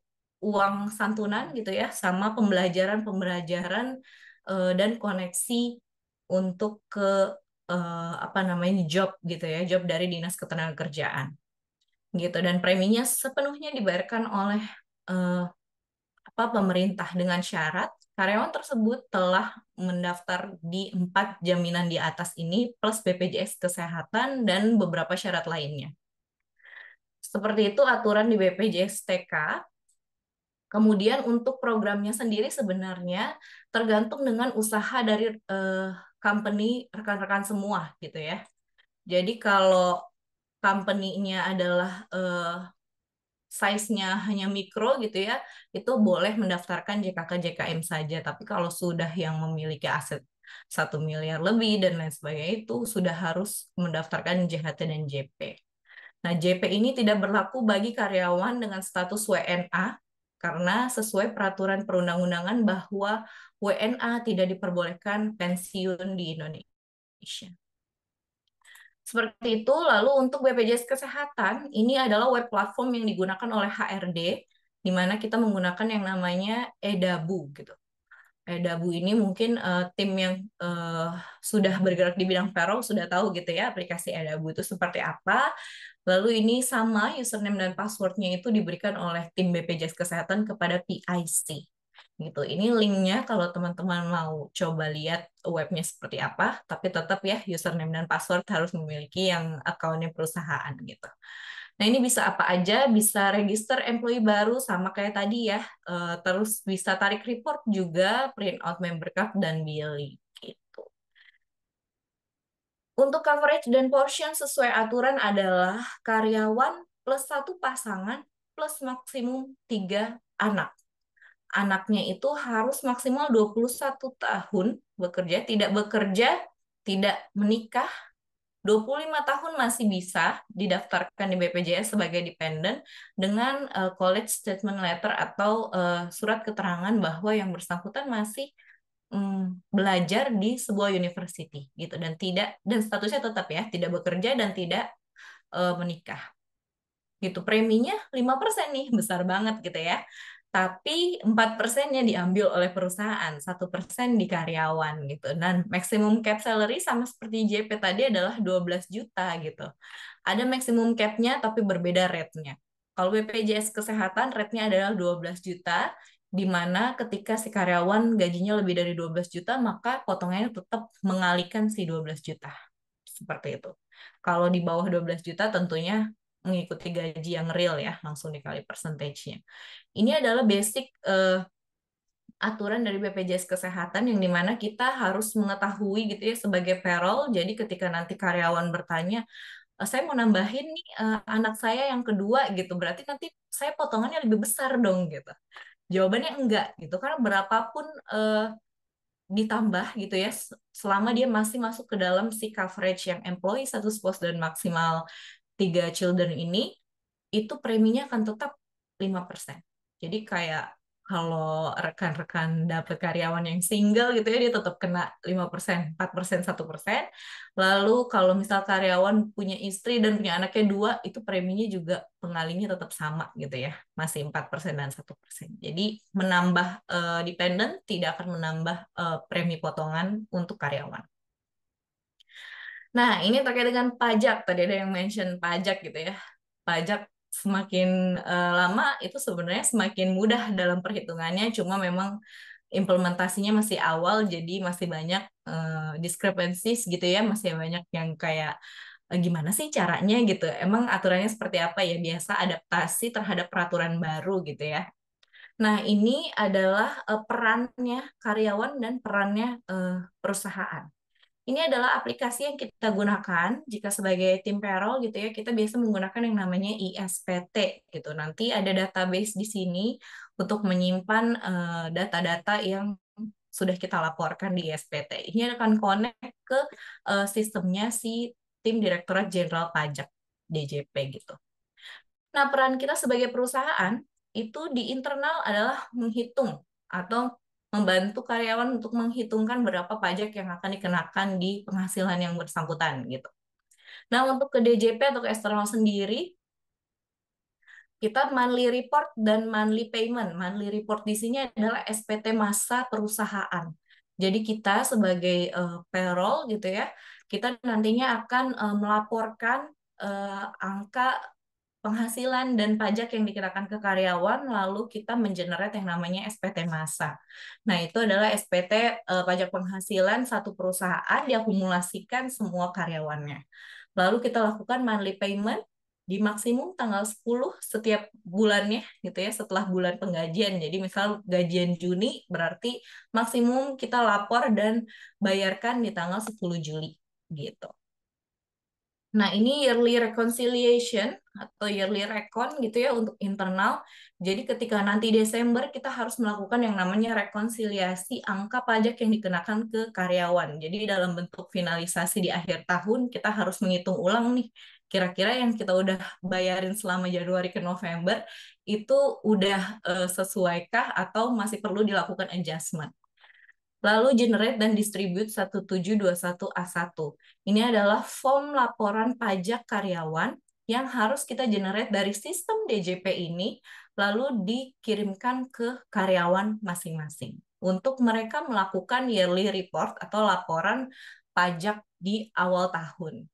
uang santunan gitu ya, sama pembelajaran-pembelajaran dan koneksi untuk ke apa namanya job gitu ya, job dari Dinas Ketenagakerjaan gitu. Dan preminya sepenuhnya dibayarkan oleh eh, apa pemerintah dengan syarat karyawan tersebut telah mendaftar di 4 jaminan di atas ini plus BPJS Kesehatan dan beberapa syarat lainnya. Seperti itu aturan di BPJS TK. Kemudian untuk programnya sendiri sebenarnya tergantung dengan usaha dari company rekan-rekan semua gitu ya. Jadi kalau company-nya adalah size-nya hanya mikro gitu ya, itu boleh mendaftarkan JKK-JKM saja. Tapi kalau sudah yang memiliki aset 1 miliar lebih dan lain sebagainya itu sudah harus mendaftarkan JHT dan JP. Nah, JP ini tidak berlaku bagi karyawan dengan status WNA karena sesuai peraturan perundang-undangan bahwa WNA tidak diperbolehkan pensiun di Indonesia. Seperti itu, lalu untuk BPJS Kesehatan, ini adalah web platform yang digunakan oleh HRD, di mana kita menggunakan yang namanya Edabu gitu. Edabu ini mungkin tim yang sudah bergerak di bidang payroll sudah tahu gitu ya aplikasi Edabu itu seperti apa. Lalu ini sama username dan passwordnya itu diberikan oleh tim BPJS Kesehatan kepada PIC gitu. Ini linknya kalau teman-teman mau coba lihat webnya seperti apa, tapi tetap ya username dan password harus memiliki yang akunnya perusahaan gitu. Nah ini bisa apa aja, bisa register employee baru sama kayak tadi ya, terus bisa tarik report juga, print out member card dan billing gitu. Untuk coverage dan portion sesuai aturan adalah karyawan plus 1 pasangan plus maksimum 3 anak. Anaknya itu harus maksimal 21 tahun bekerja, tidak bekerja, tidak menikah, 25 tahun masih bisa didaftarkan di BPJS sebagai dependent dengan college statement letter atau surat keterangan bahwa yang bersangkutan masih belajar di sebuah university gitu dan tidak dan statusnya tetap ya tidak bekerja dan tidak menikah gitu. Preminya 5% nih, besar banget gitu ya. Tapi 4%-nya diambil oleh perusahaan, 1% di karyawan gitu. Dan maximum cap salary sama seperti JP tadi adalah 12 juta gitu. Ada maximum cap-nya tapi berbeda rate-nya. Kalau BPJS Kesehatan rate-nya adalah 12 juta, di mana ketika si karyawan gajinya lebih dari 12 juta, maka potongannya tetap mengalihkan si 12 juta. Seperti itu. Kalau di bawah 12 juta tentunya mengikuti gaji yang real ya, langsung dikali persentage-nya. Ini adalah basic aturan dari BPJS Kesehatan yang dimana kita harus mengetahui gitu ya sebagai payroll. Jadi ketika nanti karyawan bertanya, saya mau nambahin nih anak saya yang kedua gitu, berarti nanti saya potongannya lebih besar dong gitu. Jawabannya enggak gitu, karena berapapun ditambah gitu ya, selama dia masih masuk ke dalam si coverage yang employee satu spouse dan maksimal 3 children ini, itu preminya akan tetap 5%. Jadi kayak kalau rekan-rekan dapat karyawan yang single gitu ya, dia tetap kena 5%, 4%, 1%. Lalu kalau misal karyawan punya istri dan punya anaknya 2, itu preminya juga pengalinya tetap sama gitu ya, masih 4% dan 1%. Jadi menambah dependent tidak akan menambah premi potongan untuk karyawan. Nah, ini terkait dengan pajak. Tadi ada yang mention pajak gitu ya. Pajak semakin lama itu sebenarnya semakin mudah dalam perhitungannya, cuma memang implementasinya masih awal, jadi masih banyak discrepancies gitu ya, masih banyak yang kayak gimana sih caranya gitu. Emang aturannya seperti apa ya? Biasa adaptasi terhadap peraturan baru gitu ya. Nah, ini adalah perannya karyawan dan perannya perusahaan. Ini adalah aplikasi yang kita gunakan jika sebagai tim payroll gitu ya, kita biasa menggunakan yang namanya ISPT gitu. Nanti ada database di sini untuk menyimpan data-data yang sudah kita laporkan di ISPT. Ini akan connect ke sistemnya si tim Direktorat Jenderal Pajak DJP gitu. Nah, peran kita sebagai perusahaan itu di internal adalah menghitung atau membantu karyawan untuk menghitungkan berapa pajak yang akan dikenakan di penghasilan yang bersangkutan gitu. Nah, untuk ke DJP atau ke eksternal sendiri, kita monthly report dan monthly payment. Monthly report di sini adalah SPT masa perusahaan. Jadi kita sebagai payroll gitu ya, kita nantinya akan melaporkan angka penghasilan dan pajak yang dikenakan ke karyawan, lalu kita mengenerate yang namanya SPT massa. Nah, itu adalah SPT pajak penghasilan satu perusahaan diakumulasikan semua karyawannya. Lalu kita lakukan monthly payment di maksimum tanggal 10 setiap bulannya gitu ya, setelah bulan penggajian. Jadi misal gajian Juni berarti maksimum kita lapor dan bayarkan di tanggal 10 Juli gitu. Nah, ini yearly reconciliation atau yearly recon gitu ya untuk internal. Jadi ketika nanti Desember kita harus melakukan yang namanya rekonsiliasi angka pajak yang dikenakan ke karyawan. Jadi dalam bentuk finalisasi di akhir tahun kita harus menghitung ulang nih. Kira-kira yang kita udah bayarin selama Januari ke November itu udah sesuaikah atau masih perlu dilakukan adjustment. Lalu generate dan distribute 1721A1. Ini adalah form laporan pajak karyawan yang harus kita generate dari sistem DJP ini, lalu dikirimkan ke karyawan masing-masing untuk mereka melakukan yearly report atau laporan pajak di awal tahun.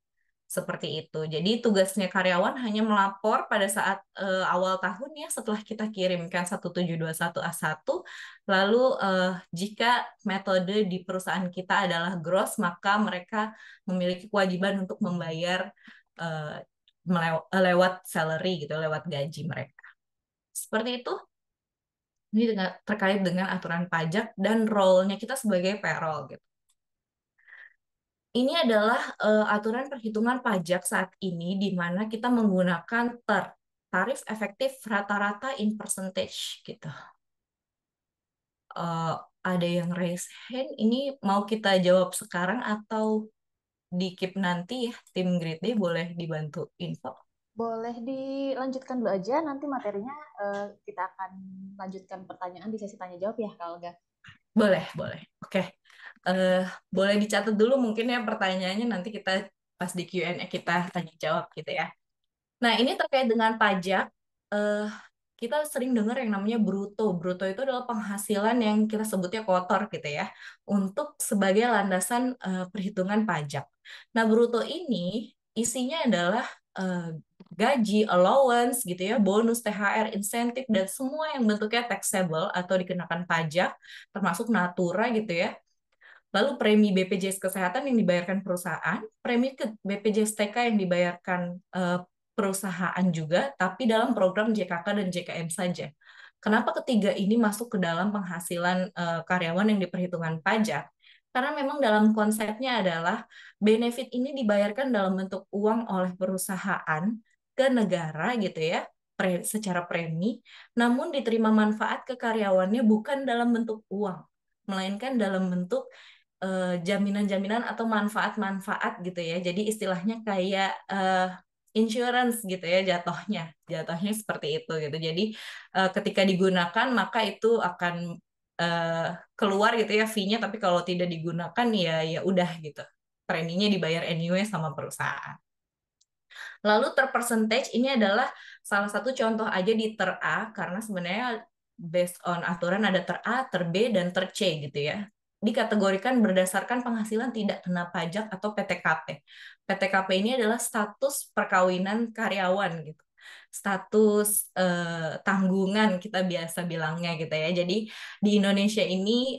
Seperti itu. Jadi tugasnya karyawan hanya melapor pada saat awal tahun ya setelah kita kirimkan 1721A1. Lalu jika metode di perusahaan kita adalah gross, maka mereka memiliki kewajiban untuk membayar lewat salary gitu, lewat gaji mereka. Seperti itu. Ini terkait dengan aturan pajak dan role-nya kita sebagai payroll gitu. Ini adalah aturan perhitungan pajak saat ini di mana kita menggunakan tarif efektif rata-rata in percentage gitu. Eh, ada yang raise hand, ini mau kita jawab sekarang atau di keep nanti ya, tim Grade D boleh dibantu info. Boleh dilanjutkan dulu aja, nanti materinya kita akan lanjutkan pertanyaan di sesi tanya jawab ya, Kak Olga. Boleh, boleh. Oke. Boleh dicatat dulu mungkin ya pertanyaannya nanti kita pas di Q&A kita tanya jawab gitu ya. Nah, ini terkait dengan pajak. eh, Kita sering dengar yang namanya bruto. Bruto itu adalah penghasilan yang kita sebutnya kotor gitu ya, untuk sebagai landasan perhitungan pajak. Nah, bruto ini isinya adalah eh, gaji, allowance gitu ya, bonus, THR, insentif, dan semua yang bentuknya taxable atau dikenakan pajak, termasuk natura gitu ya. Lalu premi BPJS Kesehatan yang dibayarkan perusahaan, premi ke BPJS TK yang dibayarkan perusahaan juga, tapi dalam program JKK dan JKM saja. Kenapa ketiga ini masuk ke dalam penghasilan karyawan yang diperhitungkan pajak? Karena memang dalam konsepnya adalah benefit ini dibayarkan dalam bentuk uang oleh perusahaan ke negara gitu ya, secara premi, namun diterima manfaat ke karyawannya bukan dalam bentuk uang, melainkan dalam bentuk jaminan-jaminan atau manfaat-manfaat gitu ya. Jadi istilahnya kayak insurance gitu ya jatuhnya. Jatuhnya seperti itu gitu. Jadi ketika digunakan maka itu akan eh, keluar gitu ya fee-nya, tapi kalau tidak digunakan ya ya udah gitu. Preminya dibayar anyway sama perusahaan. Lalu ter-percentage ini adalah salah satu contoh aja di ter A, karena sebenarnya based on aturan ada ter A, ter B, dan ter C gitu ya. Dikategorikan berdasarkan penghasilan tidak kena pajak atau PTKP. PTKP ini adalah status perkawinan karyawan gitu. Status tanggungan kita biasa bilangnya gitu ya. Jadi di Indonesia ini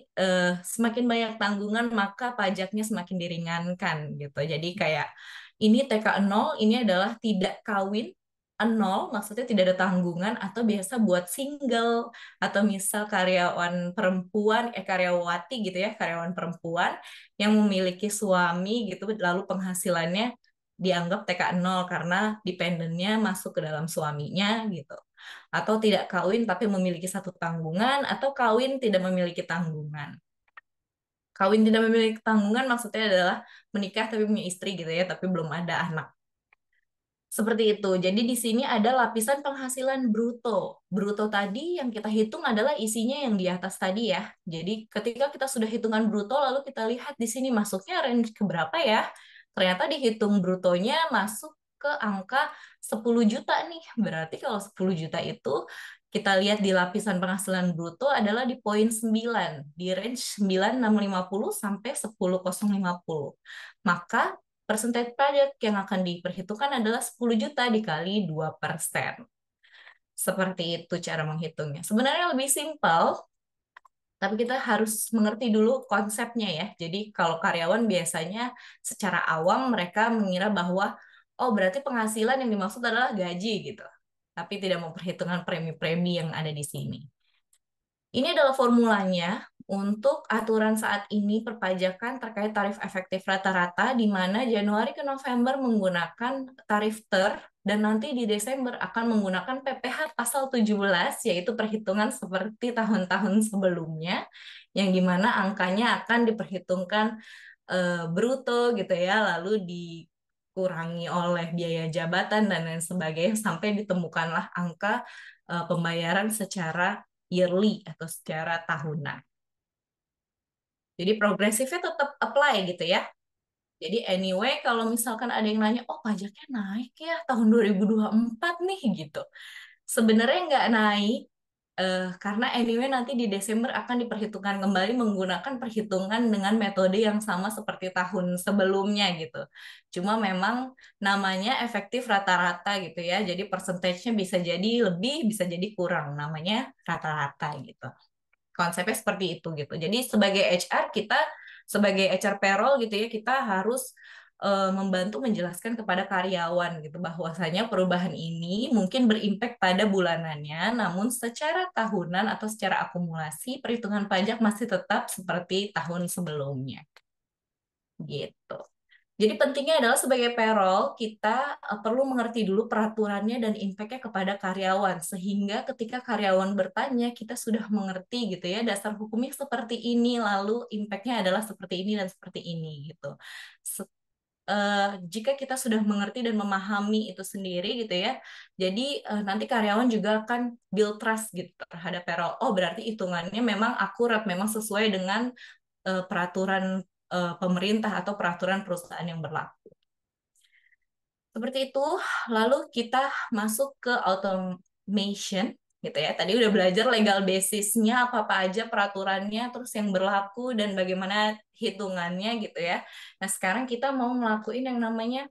semakin banyak tanggungan maka pajaknya semakin diringankan gitu. Jadi kayak ini TK 0 ini adalah tidak kawin, 0 maksudnya tidak ada tanggungan, atau biasa buat single atau misal karyawan perempuan karyawati gitu ya, karyawan perempuan yang memiliki suami gitu lalu penghasilannya dianggap TK 0 karena dependennya masuk ke dalam suaminya gitu. Atau tidak kawin tapi memiliki satu tanggungan, atau kawin tidak memiliki tanggungan. Kawin tidak memiliki tanggungan maksudnya adalah menikah tapi punya istri gitu ya, tapi belum ada anak. Seperti itu. Jadi di sini ada lapisan penghasilan bruto. Bruto tadi yang kita hitung adalah isinya yang di atas tadi ya. Jadi ketika kita sudah hitungan bruto, lalu kita lihat di sini masuknya range ke berapa ya. Ternyata dihitung brutonya masuk ke angka 10 juta nih. Berarti kalau 10 juta itu kita lihat di lapisan penghasilan bruto adalah di poin 9, di range 9.650 sampai 10.050. Maka persentage pajak yang akan diperhitungkan adalah 10 juta dikali 2%. Seperti itu cara menghitungnya. Sebenarnya lebih simpel, tapi kita harus mengerti dulu konsepnya ya. Jadi kalau karyawan biasanya secara awam mereka mengira bahwa, oh berarti penghasilan yang dimaksud adalah gaji gitu. Tapi tidak memperhitungkan premi-premi yang ada di sini. Ini adalah formulanya untuk aturan saat ini perpajakan terkait tarif efektif rata-rata, di mana Januari ke November menggunakan tarif TER, dan nanti di Desember akan menggunakan PPh pasal 17, yaitu perhitungan seperti tahun-tahun sebelumnya, yang dimana angkanya akan diperhitungkan bruto gitu ya, lalu dikurangi oleh biaya jabatan dan lain sebagainya, sampai ditemukanlah angka pembayaran secara yearly atau secara tahunan. Jadi progresifnya tetap apply gitu ya. Jadi anyway, kalau misalkan ada yang nanya, oh pajaknya naik ya tahun 2024 nih gitu. Sebenarnya nggak naik, karena anyway nanti di Desember akan diperhitungkan kembali menggunakan perhitungan dengan metode yang sama seperti tahun sebelumnya gitu. Cuma memang namanya efektif rata-rata gitu ya. Jadi persentasenya bisa jadi lebih, bisa jadi kurang. Namanya rata-rata gitu. Konsepnya seperti itu gitu. Jadi sebagai HR kita, sebagai HR payroll gitu ya, kita harus membantu menjelaskan kepada karyawan gitu bahwasanya perubahan ini mungkin berimpact pada bulanannya, namun secara tahunan atau secara akumulasi perhitungan pajak masih tetap seperti tahun sebelumnya gitu. Jadi pentingnya adalah sebagai payroll, kita perlu mengerti dulu peraturannya dan impact-nya kepada karyawan. Sehingga ketika karyawan bertanya, kita sudah mengerti gitu ya, dasar hukumnya seperti ini, lalu impact-nya adalah seperti ini dan seperti ini gitu. Jika kita sudah mengerti dan memahami itu sendiri gitu ya, jadi nanti karyawan juga akan build trust gitu terhadap payroll. Oh berarti hitungannya memang akurat, memang sesuai dengan peraturan pemerintah atau peraturan perusahaan yang berlaku. Seperti itu, lalu kita masuk ke automation gitu ya. Tadi udah belajar legal basisnya, apa-apa aja peraturannya, terus yang berlaku dan bagaimana hitungannya gitu ya. Nah, sekarang kita mau ngelakuin yang namanya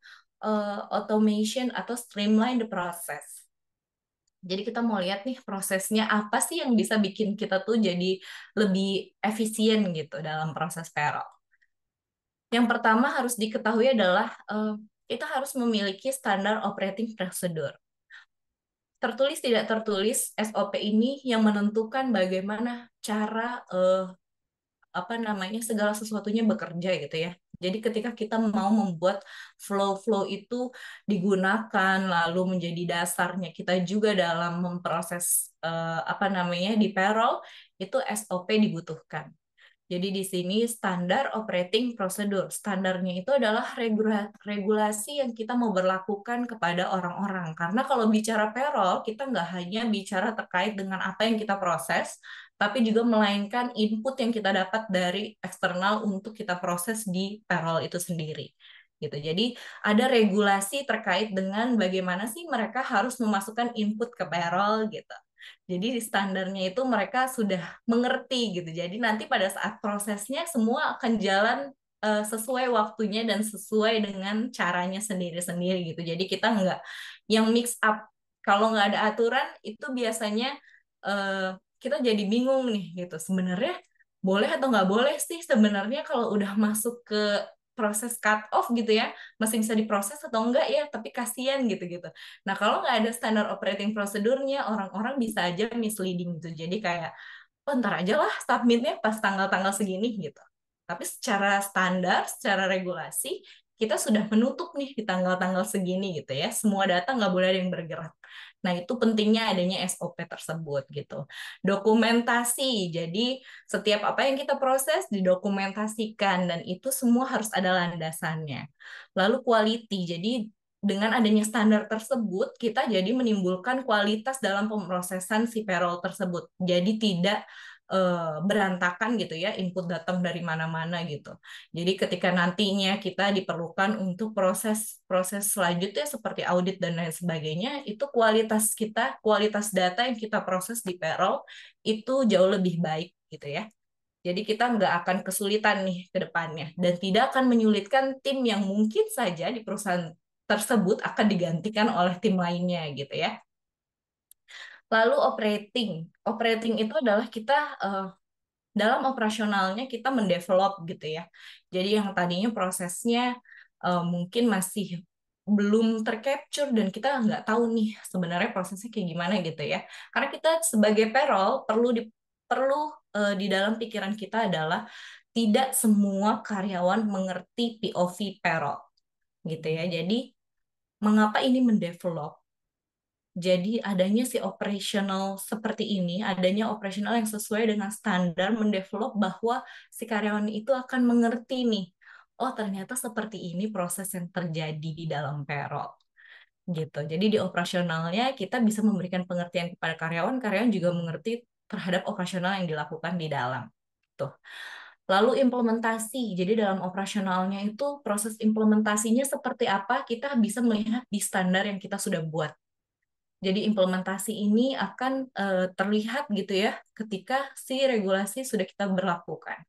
automation atau streamline the process. Jadi kita mau lihat nih prosesnya apa sih yang bisa bikin kita tuh jadi lebih efisien gitu dalam proses payroll. Yang pertama harus diketahui adalah kita harus memiliki standar operating procedure. Tertulis tidak tertulis, SOP ini yang menentukan bagaimana cara apa namanya segala sesuatunya bekerja gitu ya. Jadi ketika kita mau membuat flow-flow itu digunakan lalu menjadi dasarnya kita juga dalam memproses apa namanya di payroll, itu SOP dibutuhkan. Jadi di sini standar operating procedure. Standarnya itu adalah regulasi yang kita mau berlakukan kepada orang-orang. Karena kalau bicara payroll, kita nggak hanya bicara terkait dengan apa yang kita proses, tapi juga melainkan input yang kita dapat dari eksternal untuk kita proses di payroll itu sendiri. Gitu. Jadi ada regulasi terkait dengan bagaimana sih mereka harus memasukkan input ke payroll gitu. Jadi di standarnya itu mereka sudah mengerti gitu. Jadi nanti pada saat prosesnya semua akan jalan sesuai waktunya dan sesuai dengan caranya sendiri-sendiri gitu. Jadi kita nggak yang mix up. Kalau nggak ada aturan itu biasanya kita jadi bingung nih gitu. Sebenarnya boleh atau nggak boleh sih sebenarnya kalau udah masuk ke proses cut off gitu ya, masih bisa diproses atau enggak ya, tapi kasihan gitu-gitu. Nah, kalau nggak ada standar operating prosedurnya, orang-orang bisa aja misleading gitu. Jadi kayak, oh, ntar aja lah submitnya pas tanggal-tanggal segini gitu. Tapi secara standar, secara regulasi, kita sudah menutup nih di tanggal-tanggal segini gitu ya. Semua data nggak boleh ada yang bergerak. Nah, itu pentingnya adanya SOP tersebut gitu. Dokumentasi, jadi setiap apa yang kita proses didokumentasikan dan itu semua harus ada landasannya. Lalu quality, jadi dengan adanya standar tersebut, kita jadi menimbulkan kualitas dalam pemrosesan si payroll tersebut. Jadi tidak berantakan gitu ya, input datang dari mana-mana gitu. Jadi ketika nantinya kita diperlukan untuk proses selanjutnya seperti audit dan lain sebagainya, itu kualitas data yang kita proses di payroll itu jauh lebih baik gitu ya. Jadi kita nggak akan kesulitan nih ke depannya dan tidak akan menyulitkan tim yang mungkin saja di perusahaan tersebut akan digantikan oleh tim lainnya gitu ya. Lalu operating. Operating itu adalah kita dalam operasionalnya kita mendevelop gitu ya. Jadi yang tadinya prosesnya mungkin masih belum tercapture dan kita nggak tahu nih sebenarnya prosesnya kayak gimana gitu ya. Karena kita sebagai payroll perlu di dalam pikiran kita adalah tidak semua karyawan mengerti POV payroll gitu ya. Jadi mengapa ini mendevelop? Jadi adanya si operational seperti ini, adanya operational yang sesuai dengan standar mendevelop bahwa si karyawan itu akan mengerti nih, oh ternyata seperti ini proses yang terjadi di dalam payroll gitu. Jadi di operasionalnya kita bisa memberikan pengertian kepada karyawan, karyawan juga mengerti terhadap operasional yang dilakukan di dalam. Tuh. Lalu implementasi. Jadi dalam operasionalnya itu proses implementasinya seperti apa, kita bisa melihat di standar yang kita sudah buat. Jadi implementasi ini akan terlihat gitu ya ketika si regulasi sudah kita berlakukan.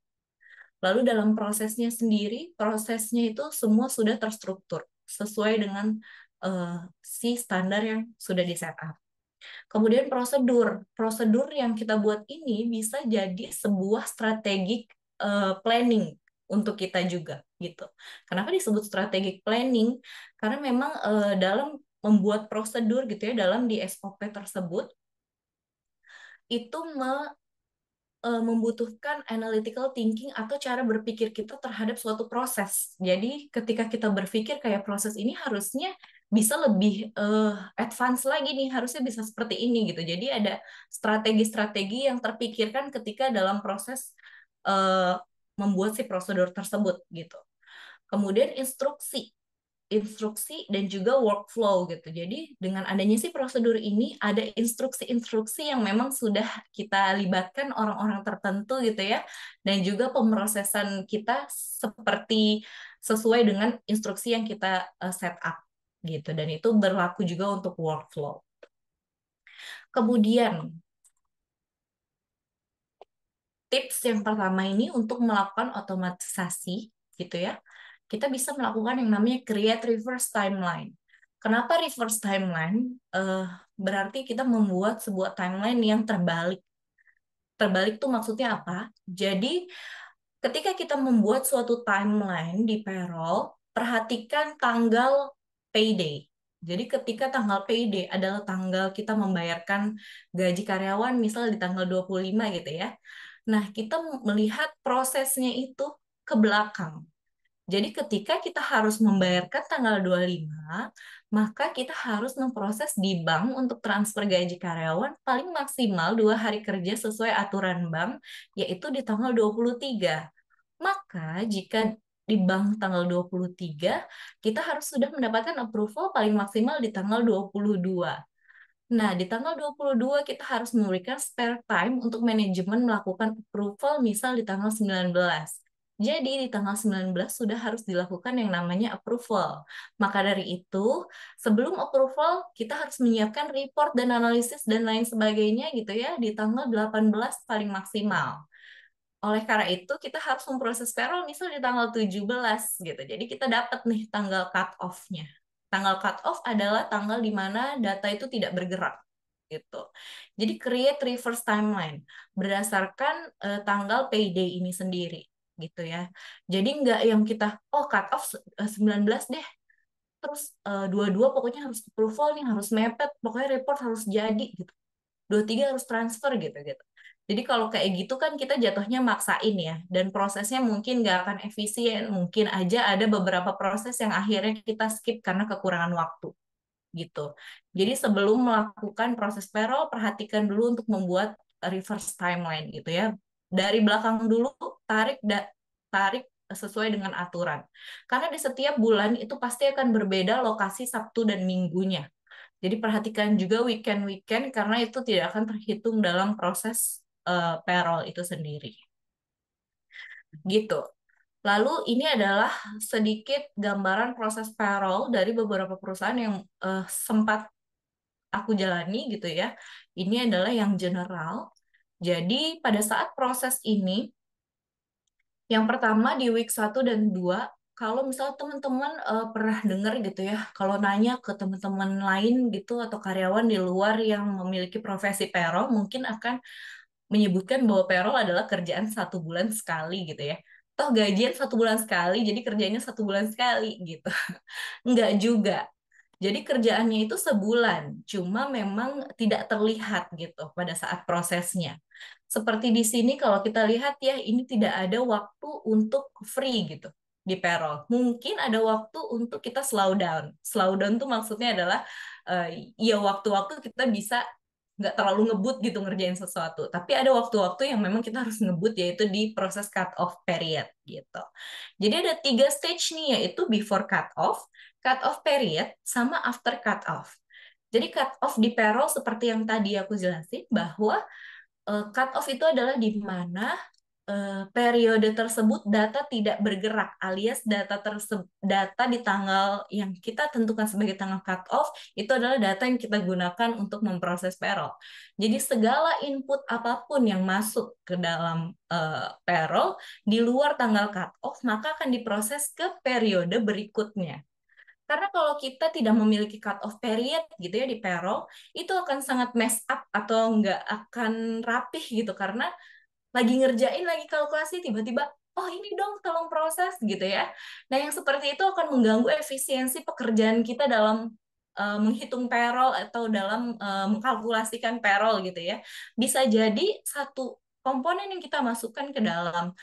Lalu dalam prosesnya sendiri, prosesnya itu semua sudah terstruktur sesuai dengan si standar yang sudah di-set up. Kemudian prosedur. Prosedur yang kita buat ini bisa jadi sebuah strategic planning untuk kita juga gitu. Kenapa disebut strategic planning? Karena memang dalam membuat prosedur gitu ya dalam di SOP tersebut itu membutuhkan analytical thinking atau cara berpikir kita terhadap suatu proses. Jadi ketika kita berpikir kayak proses ini harusnya bisa lebih advance lagi nih, harusnya bisa seperti ini gitu. Jadi ada strategi-strategi yang terpikirkan ketika dalam proses uh, membuat si prosedur tersebut gitu. Kemudian instruksi dan juga workflow gitu. Jadi dengan adanya si prosedur ini ada instruksi-instruksi yang memang sudah kita libatkan orang-orang tertentu gitu ya. Dan juga pemrosesan kita seperti sesuai dengan instruksi yang kita set up gitu. Dan itu berlaku juga untuk workflow. Kemudian tips yang pertama ini untuk melakukan otomatisasi gitu ya. Kita bisa melakukan yang namanya create reverse timeline. Kenapa reverse timeline? Berarti kita membuat sebuah timeline yang terbalik. Terbalik tuh maksudnya apa? Jadi ketika kita membuat suatu timeline di payroll, perhatikan tanggal payday. Jadi ketika tanggal payday adalah tanggal kita membayarkan gaji karyawan, misal di tanggal 25 gitu ya. Nah, kita melihat prosesnya itu ke belakang. Jadi ketika kita harus membayarkan tanggal 25, maka kita harus memproses di bank untuk transfer gaji karyawan paling maksimal 2 hari kerja sesuai aturan bank, yaitu di tanggal 23. Maka jika di bank tanggal 23, kita harus sudah mendapatkan approval paling maksimal di tanggal 22. Nah, di tanggal 22 kita harus memberikan spare time untuk manajemen melakukan approval misal di tanggal 19. Jadi di tanggal 19 sudah harus dilakukan yang namanya approval. Maka dari itu, sebelum approval kita harus menyiapkan report dan analisis dan lain sebagainya gitu ya di tanggal 18 paling maksimal. Oleh karena itu, kita harus memproses payroll misal di tanggal 17 gitu. Jadi kita dapat nih tanggal cut off-nya. Tanggal cut off adalah tanggal di mana data itu tidak bergerak gitu. Jadi create reverse timeline berdasarkan tanggal payday ini sendiri gitu ya. Jadi nggak yang kita cut off 19 deh. Terus 22 pokoknya harus approval nih, harus mepet, pokoknya report harus jadi gitu. 23 harus transfer gitu-gitu. Jadi kalau kayak gitu kan kita jatuhnya maksain ya, dan prosesnya mungkin nggak akan efisien, mungkin aja ada beberapa proses yang akhirnya kita skip karena kekurangan waktu gitu. Jadi sebelum melakukan proses payroll, perhatikan dulu untuk membuat reverse timeline gitu ya. Dari belakang dulu, tarik sesuai dengan aturan. Karena di setiap bulan itu pasti akan berbeda lokasi Sabtu dan Minggunya. Jadi perhatikan juga weekend-weekend karena itu tidak akan terhitung dalam proses payroll itu sendiri. Gitu. Lalu ini adalah sedikit gambaran proses payroll dari beberapa perusahaan yang sempat aku jalani gitu ya. Ini adalah yang general. Jadi pada saat proses ini, yang pertama di week 1 dan 2, kalau misalnya teman-teman pernah dengar gitu ya, kalau nanya ke teman-teman lain gitu atau karyawan di luar yang memiliki profesi payroll, mungkin akan menyebutkan bahwa payroll adalah kerjaan 1 bulan sekali gitu ya. Toh gajian 1 bulan sekali, jadi kerjanya 1 bulan sekali gitu. Enggak juga. Jadi kerjaannya itu sebulan, cuma memang tidak terlihat gitu pada saat prosesnya. Seperti di sini kalau kita lihat ya, ini tidak ada waktu untuk free gitu di payroll. Mungkin ada waktu untuk kita slow down. Slow down tuh maksudnya adalah ya waktu-waktu kita bisa nggak terlalu ngebut gitu ngerjain sesuatu. Tapi ada waktu-waktu yang memang kita harus ngebut yaitu di proses cut off period gitu. Jadi ada 3 stage nih yaitu before cut off period, sama after cut off. Jadi cut off di payroll seperti yang tadi aku jelasin bahwa cut off itu adalah di mana periode tersebut data tidak bergerak alias data di tanggal yang kita tentukan sebagai tanggal cut off itu adalah data yang kita gunakan untuk memproses payroll. Jadi segala input apapun yang masuk ke dalam payroll di luar tanggal cut off maka akan diproses ke periode berikutnya. Karena kalau kita tidak memiliki cut off period gitu ya di payroll, itu akan sangat mess up atau nggak akan rapih gitu karena lagi ngerjain lagi kalkulasi tiba-tiba oh ini dong tolong proses gitu ya. Nah yang seperti itu akan mengganggu efisiensi pekerjaan kita dalam menghitung payroll atau dalam mengkalkulasikan payroll gitu ya. Bisa jadi satu komponen yang kita masukkan ke dalam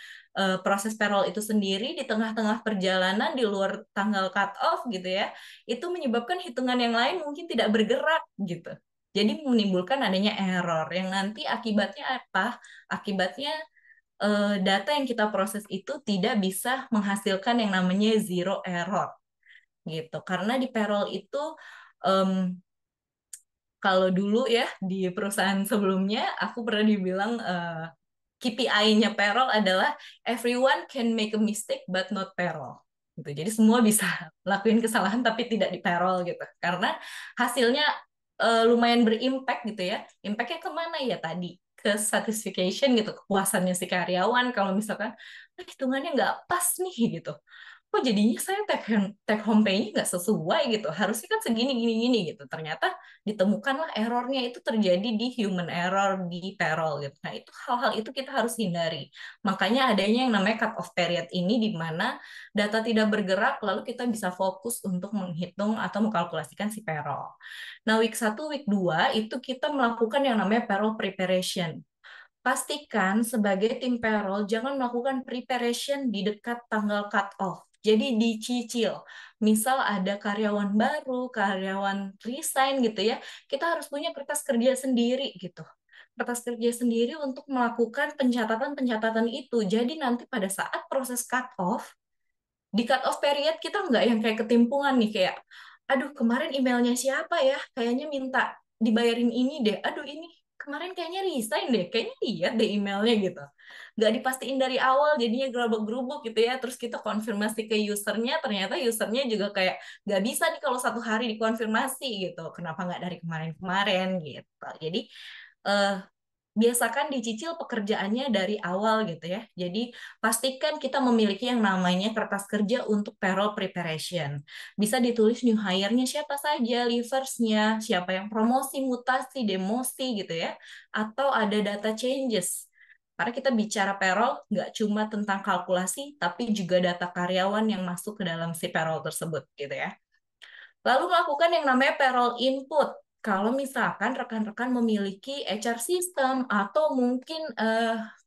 proses payroll itu sendiri di tengah-tengah perjalanan di luar tanggal cut off gitu ya, itu menyebabkan hitungan yang lain mungkin tidak bergerak gitu. Jadi menimbulkan adanya error yang nanti akibatnya apa? Akibatnya data yang kita proses itu tidak bisa menghasilkan yang namanya zero error gitu. Karena di payroll itu em, kalau dulu ya di perusahaan sebelumnya aku pernah dibilang KPI-nya payroll adalah everyone can make a mistake but not payroll. Gitu. Jadi semua bisa lakuin kesalahan tapi tidak di payroll gitu. Karena hasilnya lumayan berimpact gitu ya. Impact-nya kemana ya tadi? Ke satisfaction gitu, kepuasannya si karyawan. Kalau misalkan hitungannya nggak pas nih gitu kok jadinya saya take home pay-nya nggak sesuai gitu. Harusnya kan segini gini gini gitu. Ternyata ditemukanlah errornya itu terjadi di human error di payroll gitu. Nah, itu hal-hal itu kita harus hindari. Makanya adanya yang namanya cut off period ini di mana data tidak bergerak lalu kita bisa fokus untuk menghitung atau mengkalkulasikan si payroll. Nah, week 1, week 2 itu kita melakukan yang namanya payroll preparation. Pastikan sebagai tim payroll jangan melakukan preparation di dekat tanggal cut off. Jadi dicicil. Misal ada karyawan baru, karyawan resign gitu ya, kita harus punya kertas kerja sendiri gitu. Kertas kerja sendiri untuk melakukan pencatatan-pencatatan itu. Jadi nanti pada saat proses cut off, di cut off period kita nggak yang kayak ketimpungan nih, kayak, aduh kemarin emailnya siapa ya, kayaknya minta dibayarin ini deh, aduh ini kemarin kayaknya resign deh, kayaknya lihat deh emailnya gitu. Nggak dipastiin dari awal, jadinya gerobak-gerubuk gitu ya, terus kita konfirmasi ke usernya, ternyata usernya juga kayak, nggak bisa nih kalau 1 hari dikonfirmasi gitu, kenapa nggak dari kemarin-kemarin gitu. Jadi, eh, biasakan dicicil pekerjaannya dari awal gitu ya. Jadi pastikan kita memiliki yang namanya kertas kerja untuk payroll preparation. Bisa ditulis new hire-nya siapa saja, leavers-nya, siapa yang promosi, mutasi, demosi gitu ya. Atau ada data changes. Karena kita bicara payroll nggak cuma tentang kalkulasi, tapi juga data karyawan yang masuk ke dalam si payroll tersebut gitu ya. Lalu melakukan yang namanya payroll input. Kalau misalkan rekan-rekan memiliki HR system atau mungkin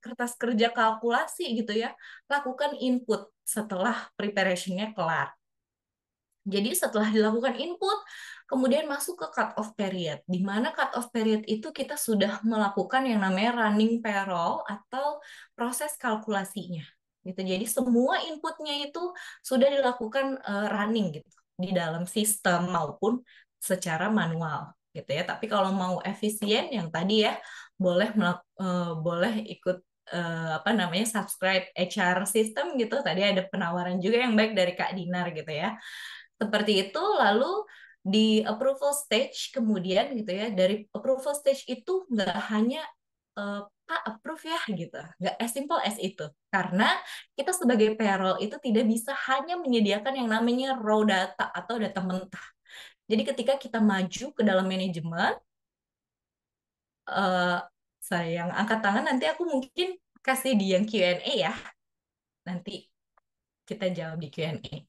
kertas kerja kalkulasi gitu ya, lakukan input setelah preparation-nya kelar. Jadi setelah dilakukan input, kemudian masuk ke cut off period. Di mana cut off period itu kita sudah melakukan yang namanya running payroll atau proses kalkulasinya gitu. Jadi semua inputnya itu sudah dilakukan running gitu di dalam sistem maupun secara manual gitu ya. Tapi kalau mau efisien yang tadi ya boleh ikut apa namanya subscribe HR system gitu. Tadi ada penawaran juga yang baik dari Kak Dinar gitu ya. Seperti itu, lalu di approval stage kemudian gitu ya, dari approval stage itu nggak hanya Pak approve ya gitu, nggak as simple as itu. Karena kita sebagai payroll itu tidak bisa hanya menyediakan yang namanya raw data atau data mentah. Jadi ketika kita maju ke dalam manajemen, eh, saya yang angkat tangan nanti aku mungkin kasih di yang Q&A ya, nanti kita jawab di Q&A.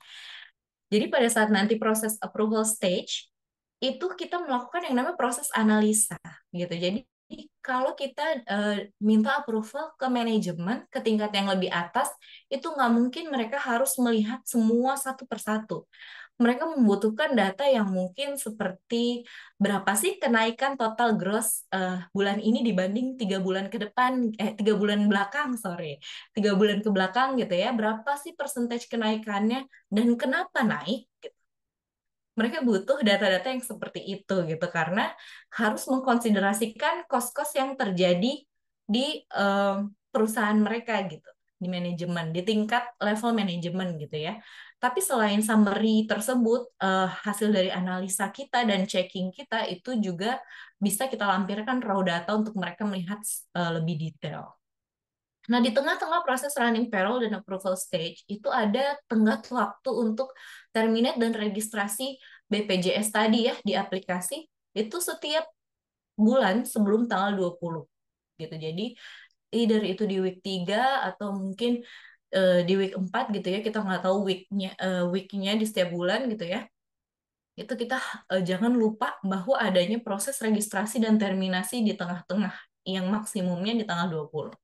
Jadi pada saat nanti proses approval stage, itu kita melakukan yang namanya proses analisa gitu. Jadi kalau kita minta approval ke manajemen ke tingkat yang lebih atas, itu nggak mungkin mereka harus melihat semua satu persatu. Mereka membutuhkan data yang mungkin seperti berapa sih kenaikan total gross bulan ini dibanding 3 bulan ke depan, 3 bulan belakang, sorry, 3 bulan ke belakang gitu ya. Berapa sih persentage kenaikannya dan kenapa naik? Gitu. Mereka butuh data-data yang seperti itu gitu karena harus mengkonsiderasikan kos-kos yang terjadi di perusahaan mereka gitu, di manajemen, di tingkat level manajemen gitu ya. Tapi selain summary tersebut, hasil dari analisa kita dan checking kita itu juga bisa kita lampirkan raw data untuk mereka melihat lebih detail. Nah, di tengah-tengah proses running payroll dan approval stage, itu ada tenggat waktu untuk terminate dan registrasi BPJS tadi ya di aplikasi, itu setiap bulan sebelum tanggal 20 gitu. Jadi, either itu di week 3 atau mungkin di week 4 gitu ya, kita nggak tahu weeknya di setiap bulan gitu ya. Itu kita jangan lupa bahwa adanya proses registrasi dan terminasi di tengah-tengah yang maksimumnya di tanggal 20.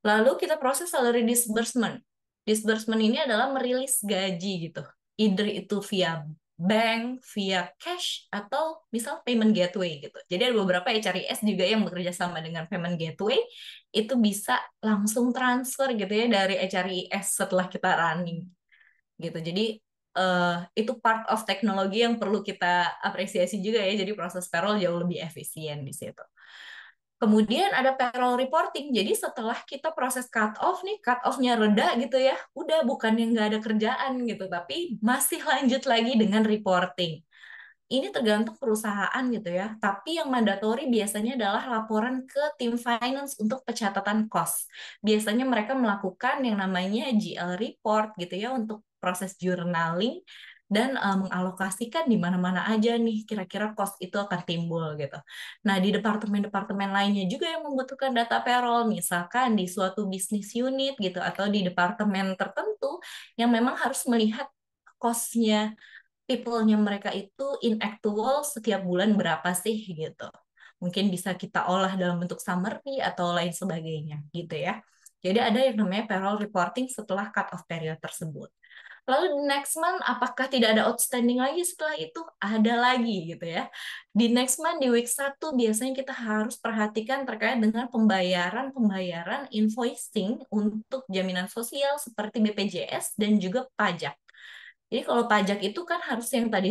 Lalu kita proses salary disbursement. Disbursement ini adalah merilis gaji gitu. Either itu via bank, via cash, atau misal payment gateway gitu. Jadi ada beberapa HRIS juga yang bekerja sama dengan payment gateway, itu bisa langsung transfer gitu ya dari HRIS setelah kita running gitu. Jadi itu part of teknologi yang perlu kita apresiasi juga ya. Jadi proses payroll jauh lebih efisien di situ. Kemudian ada payroll reporting. Jadi setelah kita proses cut off nih, cut off-nya reda gitu ya, udah bukan yang nggak ada kerjaan gitu, tapi masih lanjut lagi dengan reporting. Ini tergantung perusahaan gitu ya, tapi yang mandatori biasanya adalah laporan ke tim finance untuk pencatatan cost. Biasanya mereka melakukan yang namanya GL report gitu ya untuk proses journaling dan mengalokasikan di mana-mana aja nih kira-kira cost itu akan timbul gitu. Nah, di departemen-departemen lainnya juga yang membutuhkan data payroll, misalkan di suatu bisnis unit gitu atau di departemen tertentu yang memang harus melihat cost-nya people-nya mereka itu in actual setiap bulan berapa sih gitu. Mungkin bisa kita olah dalam bentuk summary atau lain sebagainya gitu ya. Jadi ada yang namanya payroll reporting setelah cut off period tersebut. Lalu di next month, apakah tidak ada outstanding lagi setelah itu? Ada lagi gitu ya. Di next month, di week 1, biasanya kita harus perhatikan terkait dengan pembayaran invoicing untuk jaminan sosial seperti BPJS dan juga pajak. Jadi kalau pajak itu kan harus yang tadi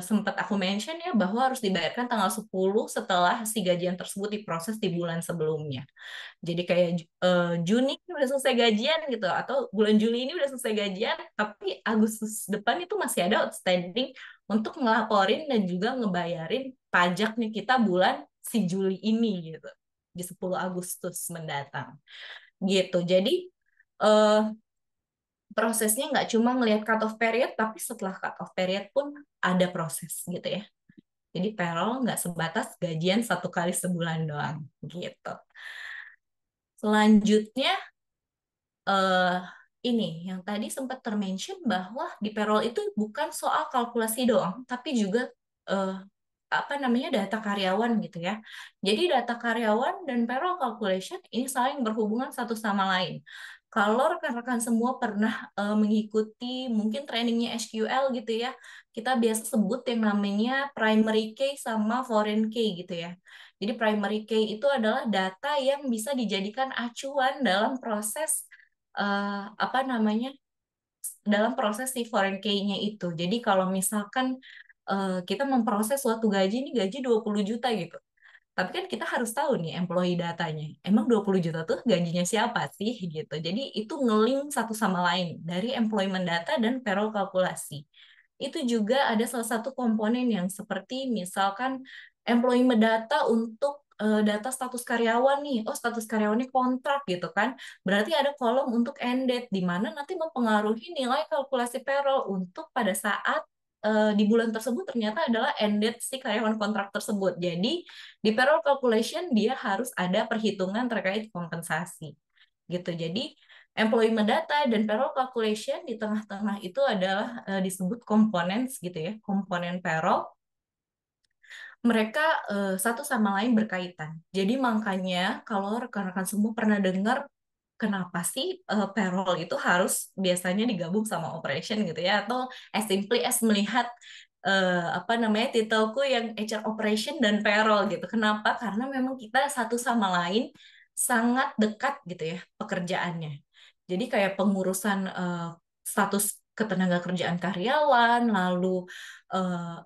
sempat aku mention ya, bahwa harus dibayarkan tanggal 10 setelah si gajian tersebut diproses di bulan sebelumnya. Jadi kayak Juni ini udah selesai gajian gitu, atau bulan Juli ini udah selesai gajian, tapi Agustus depan itu masih ada outstanding untuk ngelaporin dan juga ngebayarin pajak nih kita bulan si Juli ini gitu, di 10 Agustus mendatang gitu. Jadi eh, prosesnya nggak cuma ngelihat cut off period, tapi setelah cut off period pun ada proses gitu ya. Jadi payroll nggak sebatas gajian 1 kali sebulan doang gitu. Selanjutnya eh ini yang tadi sempat termention bahwa di payroll itu bukan soal kalkulasi doang, tapi juga eh, apa namanya data karyawan gitu ya. Jadi data karyawan dan payroll calculation ini saling berhubungan satu sama lain. Kalau rekan-rekan semua pernah mengikuti mungkin trainingnya SQL gitu ya, kita biasa sebut yang namanya primary key sama foreign key gitu ya. Jadi primary key itu adalah data yang bisa dijadikan acuan dalam proses apa namanya, dalam proses si foreign key-nya itu. Jadi kalau misalkan kita memproses suatu gaji, ini gaji 20 juta gitu. Tapi kan kita harus tahu nih employee datanya. Emang 20 juta tuh gajinya siapa sih gitu. Jadi itu ngeling satu sama lain dari employment data dan payroll kalkulasi. Itu juga ada salah satu komponen yang seperti misalkan employment data untuk data status karyawan nih. Oh, status karyawannya kontrak gitu kan. Berarti ada kolom untuk end date di mana nanti mempengaruhi nilai kalkulasi payroll untuk pada saat di bulan tersebut ternyata adalah end date si karyawan kontrak tersebut. Jadi di payroll calculation dia harus ada perhitungan terkait kompensasi gitu. Jadi employment data dan payroll calculation di tengah-tengah itu adalah disebut komponen gitu ya, komponen payroll. Mereka satu sama lain berkaitan. Jadi makanya kalau rekan-rekan semua pernah dengar kenapa sih payroll itu harus biasanya digabung sama operation gitu ya, atau as simply as melihat apa namanya titelku yang HR operation dan payroll gitu. Kenapa? Karena memang kita satu sama lain sangat dekat gitu ya pekerjaannya. Jadi kayak pengurusan status ketenaga kerjaan karyawan, lalu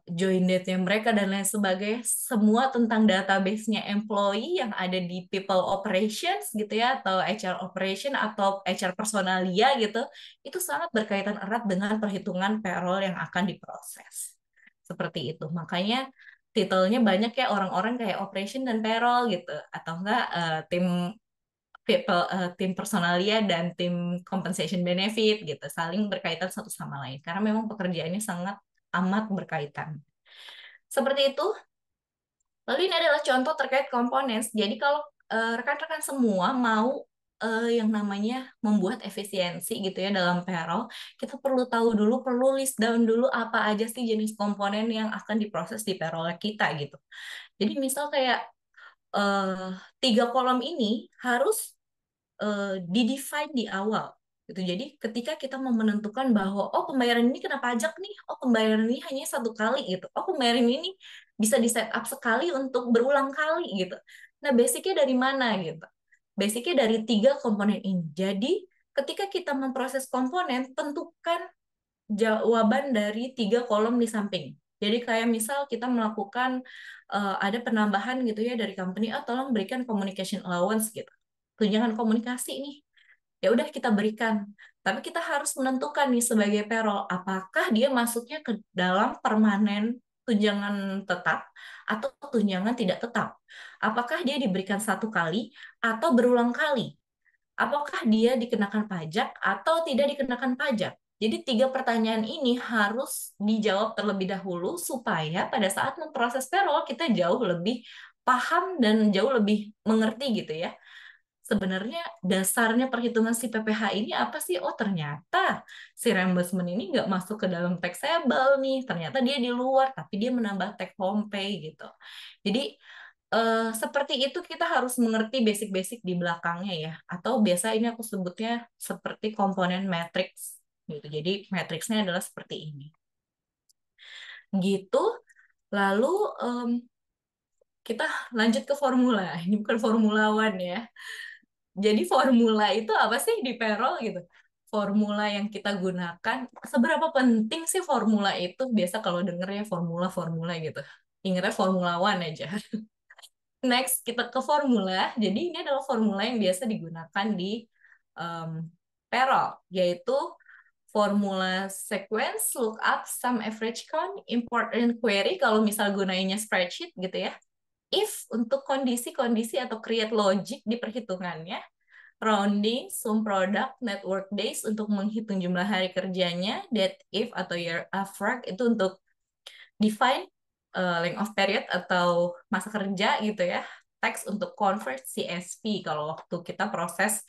join date-nya mereka dan lain sebagainya, semua tentang database-nya employee yang ada di people operations gitu ya, atau HR operation atau HR personalia gitu, itu sangat berkaitan erat dengan perhitungan payroll yang akan diproses. Seperti itu. Makanya titelnya banyak ya orang-orang kayak operation dan payroll gitu, atau enggak tim tim personalia dan tim compensation benefit gitu, saling berkaitan satu sama lain karena memang pekerjaannya sangat amat berkaitan. Seperti itu. Lalu ini adalah contoh terkait komponen. Jadi kalau rekan-rekan semua mau yang namanya membuat efisiensi gitu ya dalam payroll, kita perlu tahu dulu, perlu list down dulu apa aja sih jenis komponen yang akan diproses di payroll kita gitu. Jadi misal kayak eh, 3 kolom ini harus didefine di awal gitu. Jadi ketika kita mau menentukan bahwa oh pembayaran ini kena pajak nih, oh pembayaran ini hanya 1 kali gitu, oh pembayaran ini bisa di set up sekali untuk berulang kali gitu. Nah basicnya dari mana gitu? Basicnya dari 3 komponen ini. Jadi ketika kita memproses komponen, tentukan jawaban dari 3 kolom di samping. Jadi kayak misal kita melakukan ada penambahan gitu ya dari company, oh tolong berikan communication allowance gitu. Tunjangan komunikasi nih, ya udah kita berikan. Tapi kita harus menentukan nih sebagai payroll, apakah dia masuknya ke dalam permanen tunjangan tetap atau tunjangan tidak tetap. Apakah dia diberikan 1 kali atau berulang kali. Apakah dia dikenakan pajak atau tidak dikenakan pajak? Jadi 3 pertanyaan ini harus dijawab terlebih dahulu supaya pada saat memproses payroll kita jauh lebih paham dan jauh lebih mengerti gitu ya. Sebenarnya dasarnya perhitungan si PPh ini apa sih? Oh ternyata si reimbursement ini nggak masuk ke dalam taxable nih. Ternyata dia di luar, tapi dia menambah take home pay gitu. Jadi seperti itu kita harus mengerti basic-basic di belakangnya ya. Atau biasa ini aku sebutnya seperti komponen matrix gitu. Jadi matriksnya adalah seperti ini. Gitu. Lalu em, kita lanjut ke formula. Ini bukan formula one ya. Jadi formula itu apa sih di payroll gitu? Formula yang kita gunakan, seberapa penting sih formula itu? Biasa kalau dengernya formula-formula gitu. Ingatnya Formula One aja. Next, kita ke formula. Jadi ini adalah formula yang biasa digunakan di payroll, yaitu formula sequence, lookup, sum, average count, import and query kalau misal gunainnya spreadsheet gitu ya. If untuk kondisi-kondisi atau create logic di perhitungannya, rounding, sum product, network days untuk menghitung jumlah hari kerjanya, that if atau year of work itu untuk define length of period atau masa kerja gitu ya. Text untuk convert CSV kalau waktu kita proses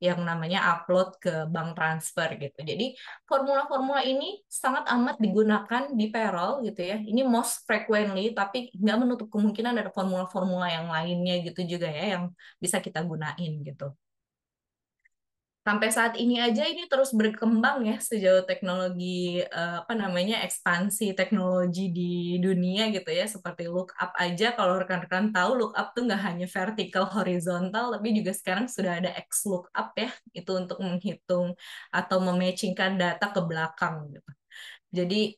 yang namanya upload ke bank transfer gitu. Jadi formula-formula ini sangat amat digunakan di payroll gitu ya. Ini most frequently, tapi nggak menutup kemungkinan ada formula-formula yang lainnya gitu juga ya yang bisa kita gunain gitu. Sampai saat ini aja ini terus berkembang ya sejauh teknologi apa namanya ekspansi teknologi di dunia gitu ya, seperti lookup aja kalau rekan-rekan tahu lookup tuh nggak hanya vertikal horizontal tapi juga sekarang sudah ada X lookup ya, itu untuk menghitung atau mematchingkan data ke belakang gitu. Jadi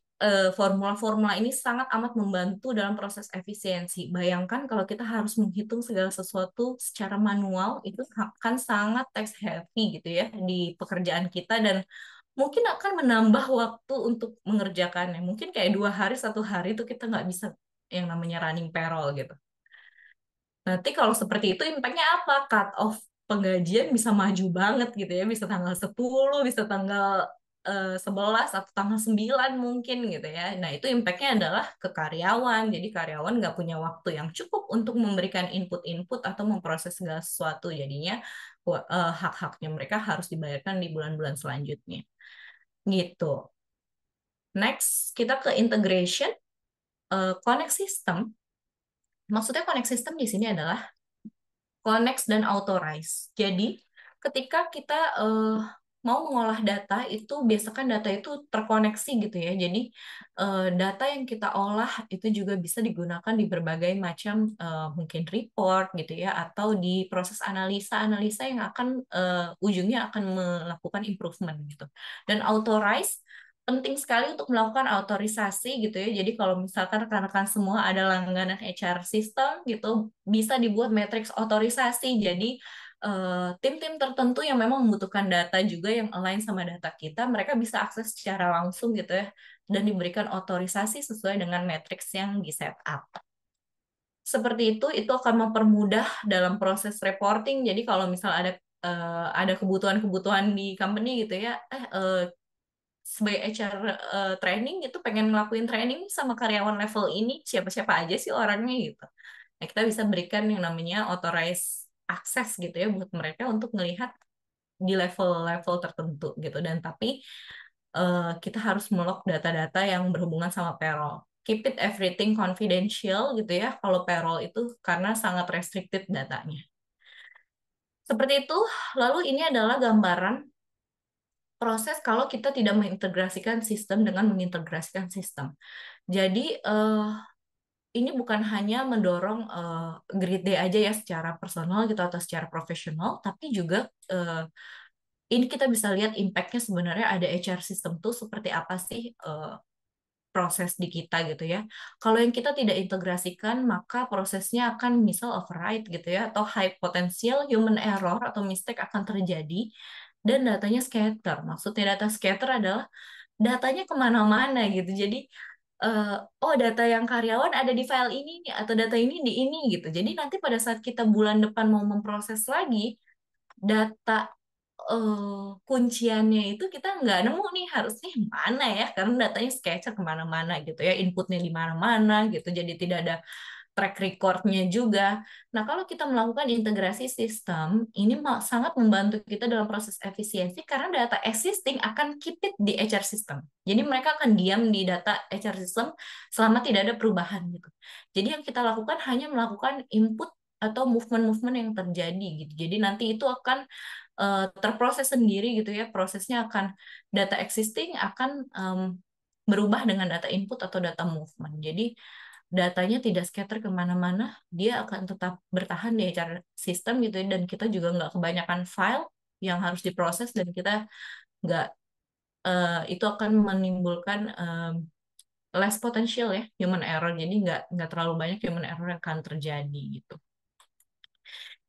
formula-formula ini sangat amat membantu dalam proses efisiensi. Bayangkan kalau kita harus menghitung segala sesuatu secara manual, itu akan sangat text heavy gitu ya di pekerjaan kita dan mungkin akan menambah waktu untuk mengerjakannya. Mungkin kayak 2 hari, 1 hari itu kita nggak bisa yang namanya running payroll gitu. Nanti kalau seperti itu impact-nya apa? Cut off penggajian bisa maju banget gitu ya, bisa tanggal 10, bisa tanggal 11 atau tanggal 9 mungkin gitu ya. Nah, itu impact-nya adalah ke karyawan. Jadi karyawan nggak punya waktu yang cukup untuk memberikan input-input atau memproses segala sesuatu. Jadinya hak-haknya mereka harus dibayarkan di bulan-bulan selanjutnya. Gitu. Next, kita ke integration, connect system. Maksudnya connect system di sini adalah connect dan authorize. Jadi, ketika kita mau mengolah data, itu biasakan data itu terkoneksi gitu ya. Jadi, data yang kita olah itu juga bisa digunakan di berbagai macam mungkin report gitu ya, atau di proses analisa-analisa yang akan ujungnya akan melakukan improvement gitu. Dan authorize penting sekali untuk melakukan autorisasi gitu ya. Jadi kalau misalkan rekan-rekan semua ada langganan HR system gitu, bisa dibuat matriks otorisasi. Jadi tim-tim tertentu yang memang membutuhkan data juga yang align sama data kita, mereka bisa akses secara langsung gitu ya, dan diberikan otorisasi sesuai dengan matriks yang di setup. Seperti itu akan mempermudah dalam proses reporting. Jadi kalau misal ada kebutuhan-kebutuhan di company gitu ya, sebagai HR training itu pengen ngelakuin training sama karyawan level ini siapa-siapa aja sih orangnya gitu. Nah, kita bisa berikan yang namanya authorized access gitu ya buat mereka untuk melihat di level-level tertentu gitu. Dan tapi kita harus melok data-data yang berhubungan sama payroll. Keep it everything confidential gitu ya kalau payroll itu karena sangat restricted datanya. Seperti itu, lalu ini adalah gambaran proses kalau kita tidak mengintegrasikan sistem dengan mengintegrasikan sistem. Jadi ini bukan hanya mendorong grade day aja ya secara personal gitu atau secara profesional, tapi juga ini kita bisa lihat impact-nya sebenarnya ada HR system tuh seperti apa sih proses di kita gitu ya. Kalau yang kita tidak integrasikan, maka prosesnya akan misal override gitu ya, atau high potential human error atau mistake akan terjadi, dan datanya scatter. Maksudnya data scatter adalah datanya kemana-mana gitu. Jadi, oh data yang karyawan ada di file ini nih, atau data ini di ini gitu. Jadi nanti pada saat kita bulan depan mau memproses lagi, data kunciannya itu kita nggak nemu nih harusnya mana ya karena datanya scatter kemana-mana gitu ya inputnya di mana-mana gitu jadi tidak ada track recordnya juga. Nah kalau kita melakukan integrasi sistem ini sangat membantu kita dalam proses efisiensi karena data existing akan keep it di HR system. Jadi mereka akan diam di data HR system selama tidak ada perubahan gitu. Jadi yang kita lakukan hanya melakukan input atau movement-movement yang terjadi gitu. Jadi nanti itu akan terproses sendiri gitu ya. Prosesnya akan data existing akan berubah dengan data input atau data movement. Jadi datanya tidak scatter kemana-mana, dia akan tetap bertahan di HR system gitu ya. Dan kita juga nggak kebanyakan file yang harus diproses dan kita nggak itu akan menimbulkan less potential ya human error. Jadi nggak terlalu banyak human error yang akan terjadi gitu.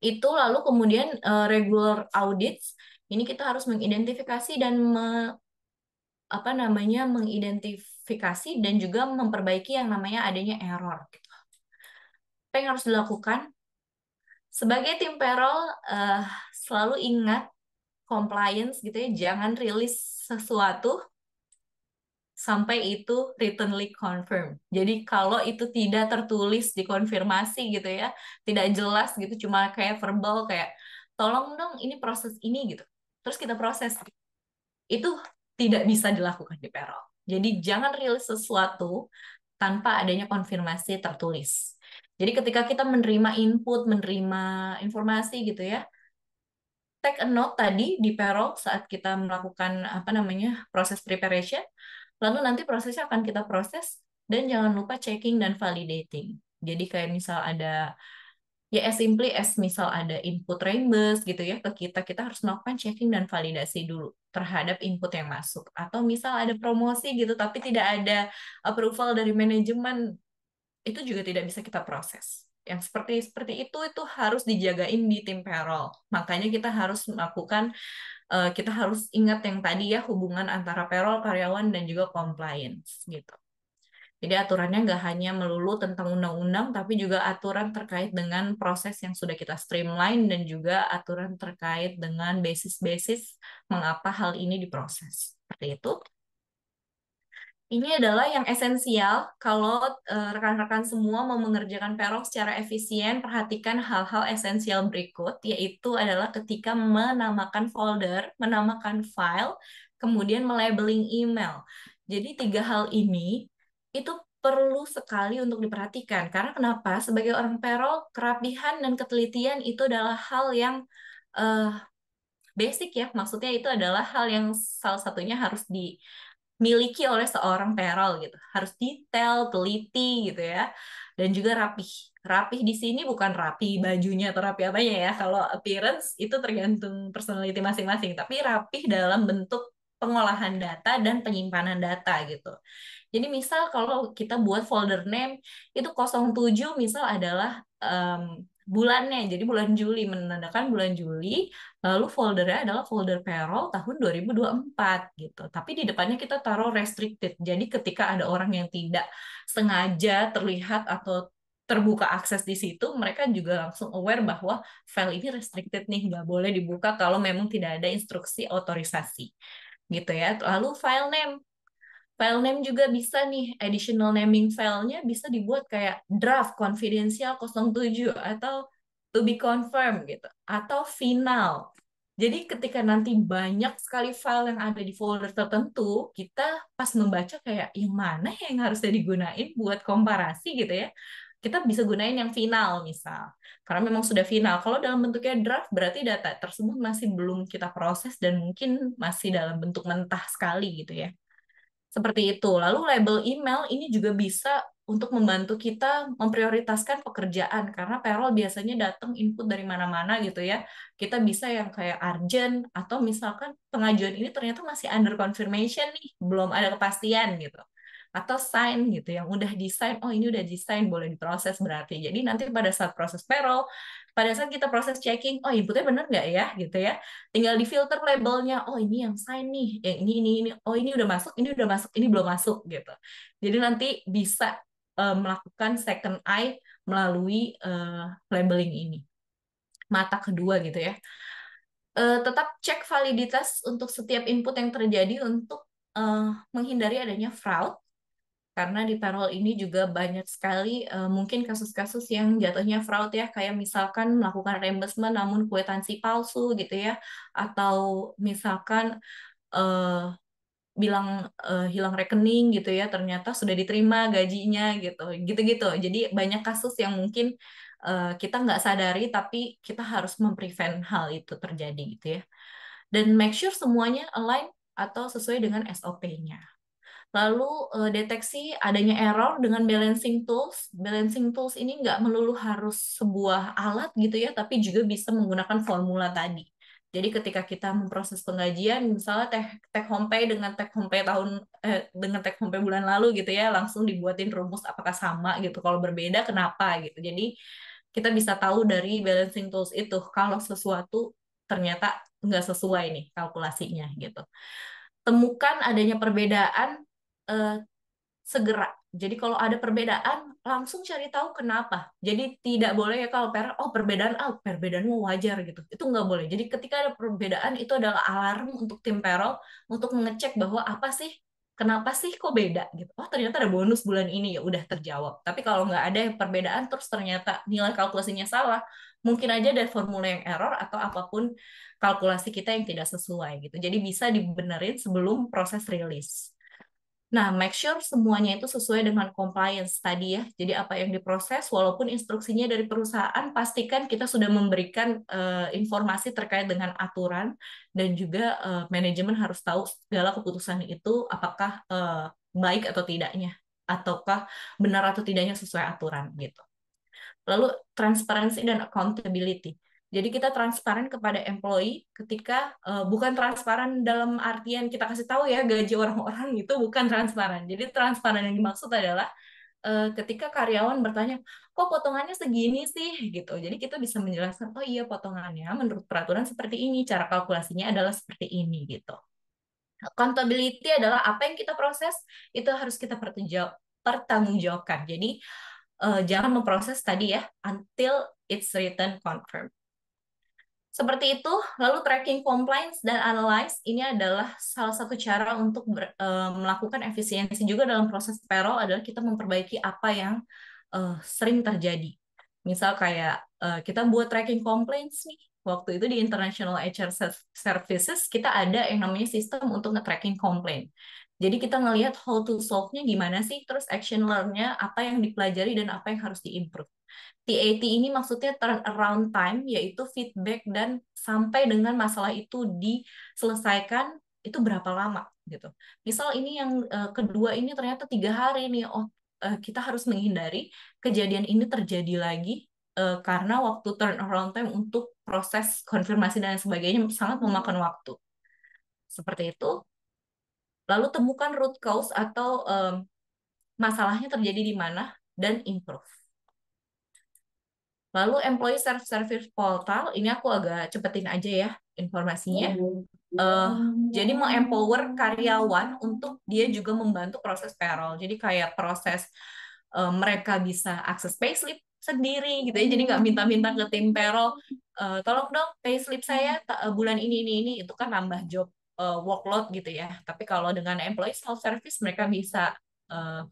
Itu lalu kemudian regular audits ini kita harus mengidentifikasi dan apa namanya mengidentifikasi dan juga memperbaiki yang namanya adanya error gitu. Apa yang harus dilakukan sebagai tim payroll selalu ingat compliance gitu ya jangan rilis sesuatu sampai itu writtenly confirm. Jadi kalau itu tidak tertulis dikonfirmasi gitu ya, tidak jelas gitu, cuma kayak verbal kayak tolong dong ini proses ini gitu. Terus kita proses. Itu tidak bisa dilakukan di payroll. Jadi jangan rilis sesuatu tanpa adanya konfirmasi tertulis. Jadi ketika kita menerima input, menerima informasi gitu ya, take a note tadi di payroll saat kita melakukan apa namanya proses preparation, lalu nanti prosesnya akan kita proses dan jangan lupa checking dan validating. Jadi kayak misal ada ya as simply as misal ada input reimburse gitu ya ke kita, kita harus melakukan checking dan validasi dulu terhadap input yang masuk. Atau misal ada promosi gitu tapi tidak ada approval dari manajemen, itu juga tidak bisa kita proses. Yang seperti seperti itu harus dijagain di tim payroll. Makanya kita harus melakukan kita harus ingat yang tadi ya, hubungan antara payroll, karyawan, dan juga compliance gitu. Jadi aturannya nggak hanya melulu tentang undang-undang, tapi juga aturan terkait dengan proses yang sudah kita streamline dan juga aturan terkait dengan basis-basis mengapa hal ini diproses. Seperti itu. Ini adalah yang esensial kalau rekan-rekan semua mau mengerjakan payroll secara efisien, perhatikan hal-hal esensial berikut, yaitu adalah ketika menamakan folder, menamakan file, kemudian melabeling email. Jadi tiga hal ini itu perlu sekali untuk diperhatikan. Karena kenapa? Sebagai orang payroll, kerapihan dan ketelitian itu adalah hal yang eh, basic ya. Maksudnya itu adalah hal yang salah satunya harus dimiliki oleh seorang payroll gitu. Harus detail, teliti gitu ya. Dan juga rapih. Rapih di sini bukan rapi bajunya atau rapi apanya ya. Kalau appearance itu tergantung personality masing-masing. Tapi rapih dalam bentuk pengolahan data dan penyimpanan data gitu. Jadi misal kalau kita buat folder name itu 07 misal adalah bulannya. Jadi bulan Juli, menandakan bulan Juli. Lalu foldernya adalah folder payroll tahun 2024 gitu. Tapi di depannya kita taruh restricted. Jadi ketika ada orang yang tidak sengaja terlihat atau terbuka akses di situ, mereka juga langsung aware bahwa file ini restricted nih, nggak boleh dibuka kalau memang tidak ada instruksi otorisasi gitu ya. Lalu file name. File name juga bisa nih, additional naming filenya bisa dibuat kayak draft, confidential 07, atau to be confirmed gitu, atau final. Jadi ketika nanti banyak sekali file yang ada di folder tertentu, kita pas membaca kayak yang mana yang harusnya digunain buat komparasi gitu ya. Kita bisa gunain yang final misal. Karena memang sudah final. Kalau dalam bentuknya draft berarti data tersebut masih belum kita proses dan mungkin masih dalam bentuk mentah sekali gitu ya. Seperti itu. Lalu label email ini juga bisa untuk membantu kita memprioritaskan pekerjaan karena payroll biasanya datang input dari mana-mana gitu ya. Kita bisa yang kayak urgent atau misalkan pengajuan ini ternyata masih under confirmation nih, belum ada kepastian gitu. Atau sign gitu yang udah desain, oh ini udah desain boleh diproses berarti. Jadi nanti pada saat proses payroll, pada saat kita proses checking, oh inputnya benar nggak ya gitu ya. Tinggal difilter labelnya, oh ini yang sign nih, yang ini, oh ini udah masuk, ini udah masuk, ini belum masuk gitu. Jadi nanti bisa melakukan second eye melalui labeling ini. Mata kedua gitu ya. Tetap cek validitas untuk setiap input yang terjadi untuk menghindari adanya fraud karena di payroll ini juga banyak sekali mungkin kasus-kasus yang jatuhnya fraud ya, kayak misalkan melakukan reimbursement namun kwitansi palsu gitu ya, atau misalkan eh, bilang hilang rekening gitu ya, ternyata sudah diterima gajinya gitu, gitu-gitu. Jadi banyak kasus yang mungkin kita nggak sadari tapi kita harus memprevent hal itu terjadi gitu ya. Dan make sure semuanya align atau sesuai dengan SOP-nya. Lalu deteksi adanya error dengan balancing tools. Balancing tools ini nggak melulu harus sebuah alat gitu ya, tapi juga bisa menggunakan formula tadi. Jadi ketika kita memproses penggajian, misalnya take home pay dengan take home pay dengan take home pay bulan lalu gitu ya, langsung dibuatin rumus apakah sama gitu. Kalau berbeda kenapa gitu. Jadi kita bisa tahu dari balancing tools itu kalau sesuatu ternyata nggak sesuai nih kalkulasinya gitu. Temukan adanya perbedaan eh, segera. Jadi kalau ada perbedaan, langsung cari tahu kenapa. Jadi tidak boleh ya kalau oh perbedaan, perbedaanmu wajar gitu. Itu nggak boleh. Jadi ketika ada perbedaan, itu adalah alarm untuk tim payroll untuk mengecek bahwa apa sih, kenapa sih kok beda gitu. Oh ternyata ada bonus bulan ini, ya udah terjawab. Tapi kalau nggak ada perbedaan, terus ternyata nilai kalkulasinya salah, mungkin aja ada formula yang error atau apapun kalkulasi kita yang tidak sesuai gitu. Jadi bisa dibenerin sebelum proses rilis. Nah, make sure semuanya itu sesuai dengan compliance tadi ya. Jadi apa yang diproses, walaupun instruksinya dari perusahaan, pastikan kita sudah memberikan informasi terkait dengan aturan dan juga manajemen harus tahu segala keputusan itu apakah baik atau tidaknya, ataukah benar atau tidaknya sesuai aturan gitu. Lalu transparansi dan accountability. Jadi kita transparan kepada employee ketika bukan transparan dalam artian kita kasih tahu ya gaji orang-orang itu bukan transparan. Jadi transparan yang dimaksud adalah ketika karyawan bertanya, kok potongannya segini sih gitu. Jadi kita bisa menjelaskan, oh iya potongannya menurut peraturan seperti ini, cara kalkulasinya adalah seperti ini gitu. Accountability adalah apa yang kita proses itu harus kita pertanggungjawabkan. Jadi jangan memproses tadi ya until it's written confirmed. Seperti itu, lalu tracking compliance dan analyze ini adalah salah satu cara untuk melakukan efisiensi juga dalam proses payroll adalah kita memperbaiki apa yang sering terjadi. Misal kayak kita buat tracking complaints nih, waktu itu di International HR Services kita ada yang namanya sistem untuk nge-tracking complaint. Jadi kita ngelihat how to solve-nya gimana sih, terus action learn-nya apa yang dipelajari dan apa yang harus diimprove. TAT ini maksudnya turnaround time, yaitu feedback dan sampai dengan masalah itu diselesaikan itu berapa lama gitu. Misal ini yang kedua ini ternyata 3 hari nih, oh kita harus menghindari kejadian ini terjadi lagi karena waktu turnaround time untuk proses konfirmasi dan sebagainya sangat memakan waktu. Seperti itu. Lalu temukan root cause atau masalahnya terjadi di mana dan improve. Lalu employee self-service portal, ini aku agak cepetin aja ya informasinya. Uh, jadi empower karyawan untuk dia juga membantu proses payroll. Jadi kayak proses mereka bisa akses payslip sendiri gitu ya. Jadi nggak minta-minta ke tim payroll, tolong dong payslip saya bulan ini, itu kan nambah job workload gitu ya. Tapi kalau dengan employee self-service mereka bisa uh,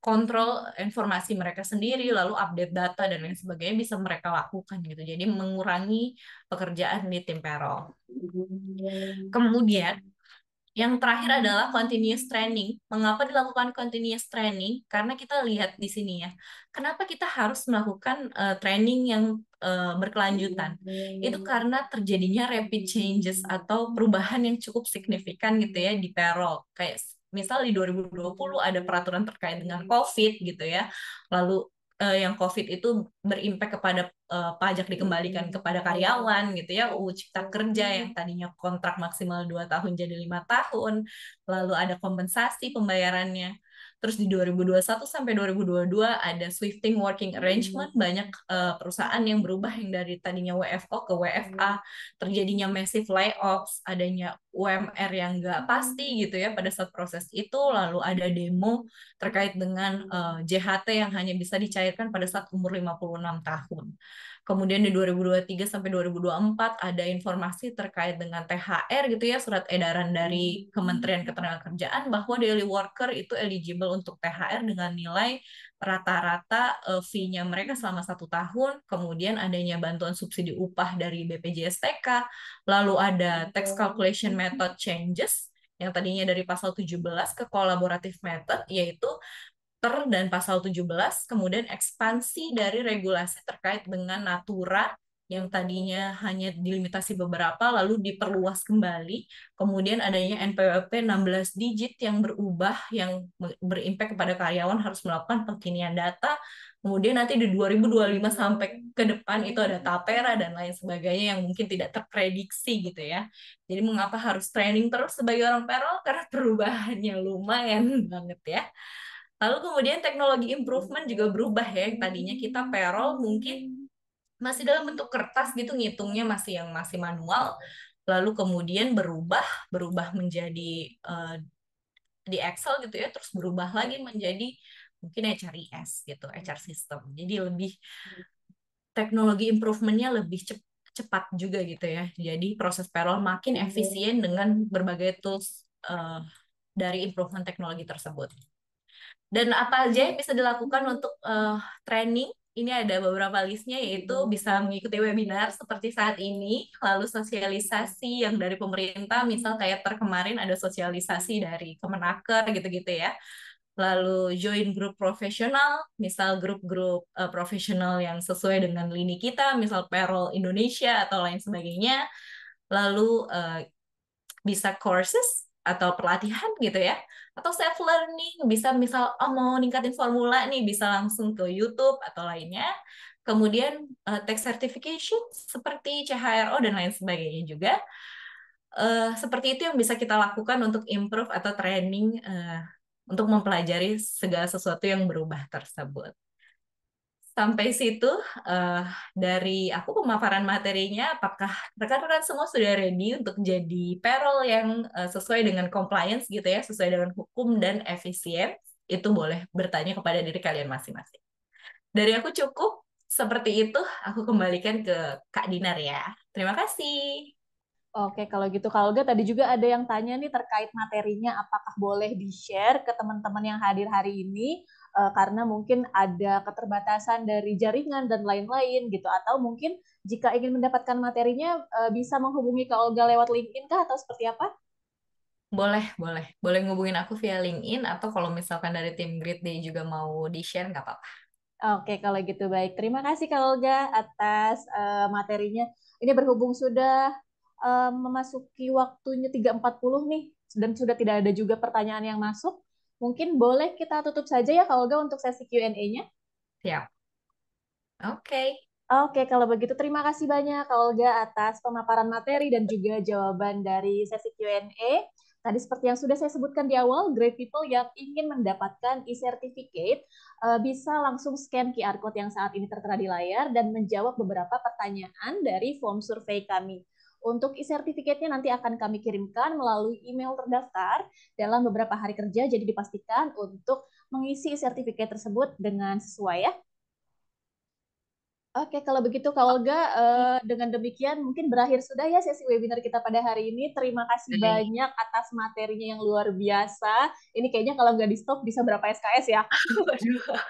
kontrol informasi mereka sendiri, lalu update data dan lain sebagainya bisa mereka lakukan gitu. Jadi mengurangi pekerjaan di tim payroll. Kemudian yang terakhir adalah continuous training. Mengapa dilakukan continuous training? Karena kita lihat di sini ya, kenapa kita harus melakukan training yang berkelanjutan? Itu karena terjadinya rapid changes atau perubahan yang cukup signifikan gitu ya di payroll. Kayak misal di 2020 ada peraturan terkait dengan COVID gitu ya. Lalu yang COVID itu berimpact kepada pajak dikembalikan kepada karyawan gitu ya, UU Cipta Kerja yang tadinya kontrak maksimal 2 tahun jadi 5 tahun, lalu ada kompensasi pembayarannya. Terus di 2021 sampai 2022 ada shifting working arrangement, banyak perusahaan yang berubah yang dari tadinya WFO ke WFA, terjadinya massive layoffs, adanya UMR yang nggak pasti gitu ya pada saat proses itu, lalu ada demo terkait dengan JHT yang hanya bisa dicairkan pada saat umur 56 tahun. Kemudian di 2023 sampai 2024 ada informasi terkait dengan THR gitu ya, surat edaran dari Kementerian Ketenagakerjaan bahwa daily worker itu eligible untuk THR dengan nilai rata-rata fee-nya mereka selama 1 tahun, kemudian adanya bantuan subsidi upah dari BPJS TK, lalu ada tax calculation method changes yang tadinya dari pasal 17 ke collaborative method, yaitu dan pasal 17, kemudian ekspansi dari regulasi terkait dengan natura yang tadinya hanya dilimitasi beberapa, lalu diperluas kembali, kemudian adanya NPWP 16 digit yang berubah, yang berimpact kepada karyawan harus melakukan pengkinian data, kemudian nanti di 2025 sampai ke depan itu ada tapera dan lain sebagainya yang mungkin tidak terprediksi gitu ya. Jadi mengapa harus training terus sebagai orang payroll? Karena perubahannya lumayan banget ya. Lalu kemudian teknologi improvement juga berubah ya. Tadinya kita payroll mungkin masih dalam bentuk kertas gitu, ngitungnya masih manual. Lalu kemudian berubah menjadi di Excel gitu ya, terus berubah lagi menjadi mungkin HRIS gitu, HR system. Jadi lebih teknologi improvementnya lebih cepat juga gitu ya. Jadi proses payroll makin efisien dengan berbagai tools dari improvement teknologi tersebut. Dan apa aja yang bisa dilakukan untuk training ini ada beberapa listnya, yaitu bisa mengikuti webinar seperti saat ini, lalu sosialisasi yang dari pemerintah, misal kayak terkemarin ada sosialisasi dari Kemenaker gitu-gitu ya. Lalu join grup profesional, misal grup-grup profesional yang sesuai dengan lini kita, misal payroll Indonesia atau lain sebagainya. Lalu bisa courses atau pelatihan gitu ya, atau self learning, bisa misal mau ningkatin formula nih, bisa langsung ke YouTube atau lainnya. Kemudian tax certification seperti CHRO dan lain sebagainya juga. Seperti itu yang bisa kita lakukan untuk improve atau training untuk mempelajari segala sesuatu yang berubah tersebut. Sampai situ eh, dari aku pemaparan materinya, apakah rekan-rekan semua sudah ready untuk jadi payroll yang sesuai dengan compliance gitu ya, sesuai dengan hukum dan efisien? Itu boleh bertanya kepada diri kalian masing-masing. Dari aku cukup seperti itu, aku kembalikan ke Kak Dinar ya. Terima kasih. Oke, kalau gitu Kak Olga tadi juga ada yang tanya nih terkait materinya, apakah boleh di-share ke teman-teman yang hadir hari ini, karena mungkin ada keterbatasan dari jaringan dan lain-lain gitu, atau mungkin jika ingin mendapatkan materinya bisa menghubungi Kak Olga lewat LinkedIn kah atau seperti apa? Boleh, boleh. Boleh ngubungin aku via LinkedIn atau kalau misalkan dari tim Grid Day juga mau di-share, nggak apa-apa. Oke, kalau gitu baik. Terima kasih Kak Olga atas materinya. Ini berhubung sudah memasuki waktunya 3.40 nih, dan sudah tidak ada juga pertanyaan yang masuk. Mungkin boleh kita tutup saja ya Kak Olga untuk sesi Q&A-nya. Siap. Oke. Oke, kalau begitu terima kasih banyak Kak Olga atas pemaparan materi dan juga jawaban dari sesi Q&A. Tadi seperti yang sudah saya sebutkan di awal, Great People yang ingin mendapatkan e-certificate bisa langsung scan QR code yang saat ini tertera di layar dan menjawab beberapa pertanyaan dari form survei kami. Untuk e-certificate-nya nanti akan kami kirimkan melalui email terdaftar dalam beberapa hari kerja, jadi dipastikan untuk mengisi e-certificate tersebut dengan sesuai ya. Oke, kalau begitu Kak Olga, dengan demikian mungkin berakhir sudah ya sesi webinar kita pada hari ini. Terima kasih Baik. banyak atas materinya yang luar biasa. Ini kayaknya kalau nggak di stop bisa berapa SKS ya? Waduh.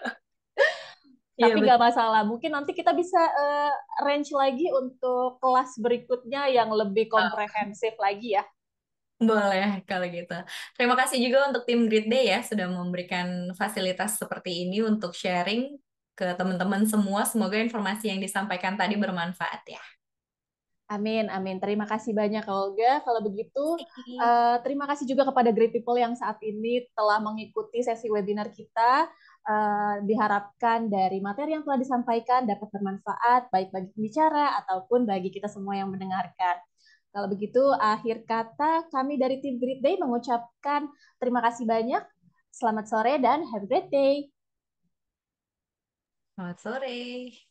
Iya, Tapi nggak betul. masalah. Mungkin nanti kita bisa range lagi untuk kelas berikutnya yang lebih komprehensif lagi ya. Boleh kalau gitu. Terima kasih juga untuk tim Grid Day ya sudah memberikan fasilitas seperti ini untuk sharing ke teman-teman semua. Semoga informasi yang disampaikan tadi bermanfaat ya. Amin, amin. Terima kasih banyak, Kak Olga. Kalau begitu, Terima terima kasih juga kepada Great People yang saat ini telah mengikuti sesi webinar kita. Diharapkan dari materi yang telah disampaikan dapat bermanfaat, baik bagi pembicara ataupun bagi kita semua yang mendengarkan. Kalau begitu, akhir kata kami dari tim Great Day mengucapkan terima kasih banyak. Selamat sore dan have a great day. Selamat sore.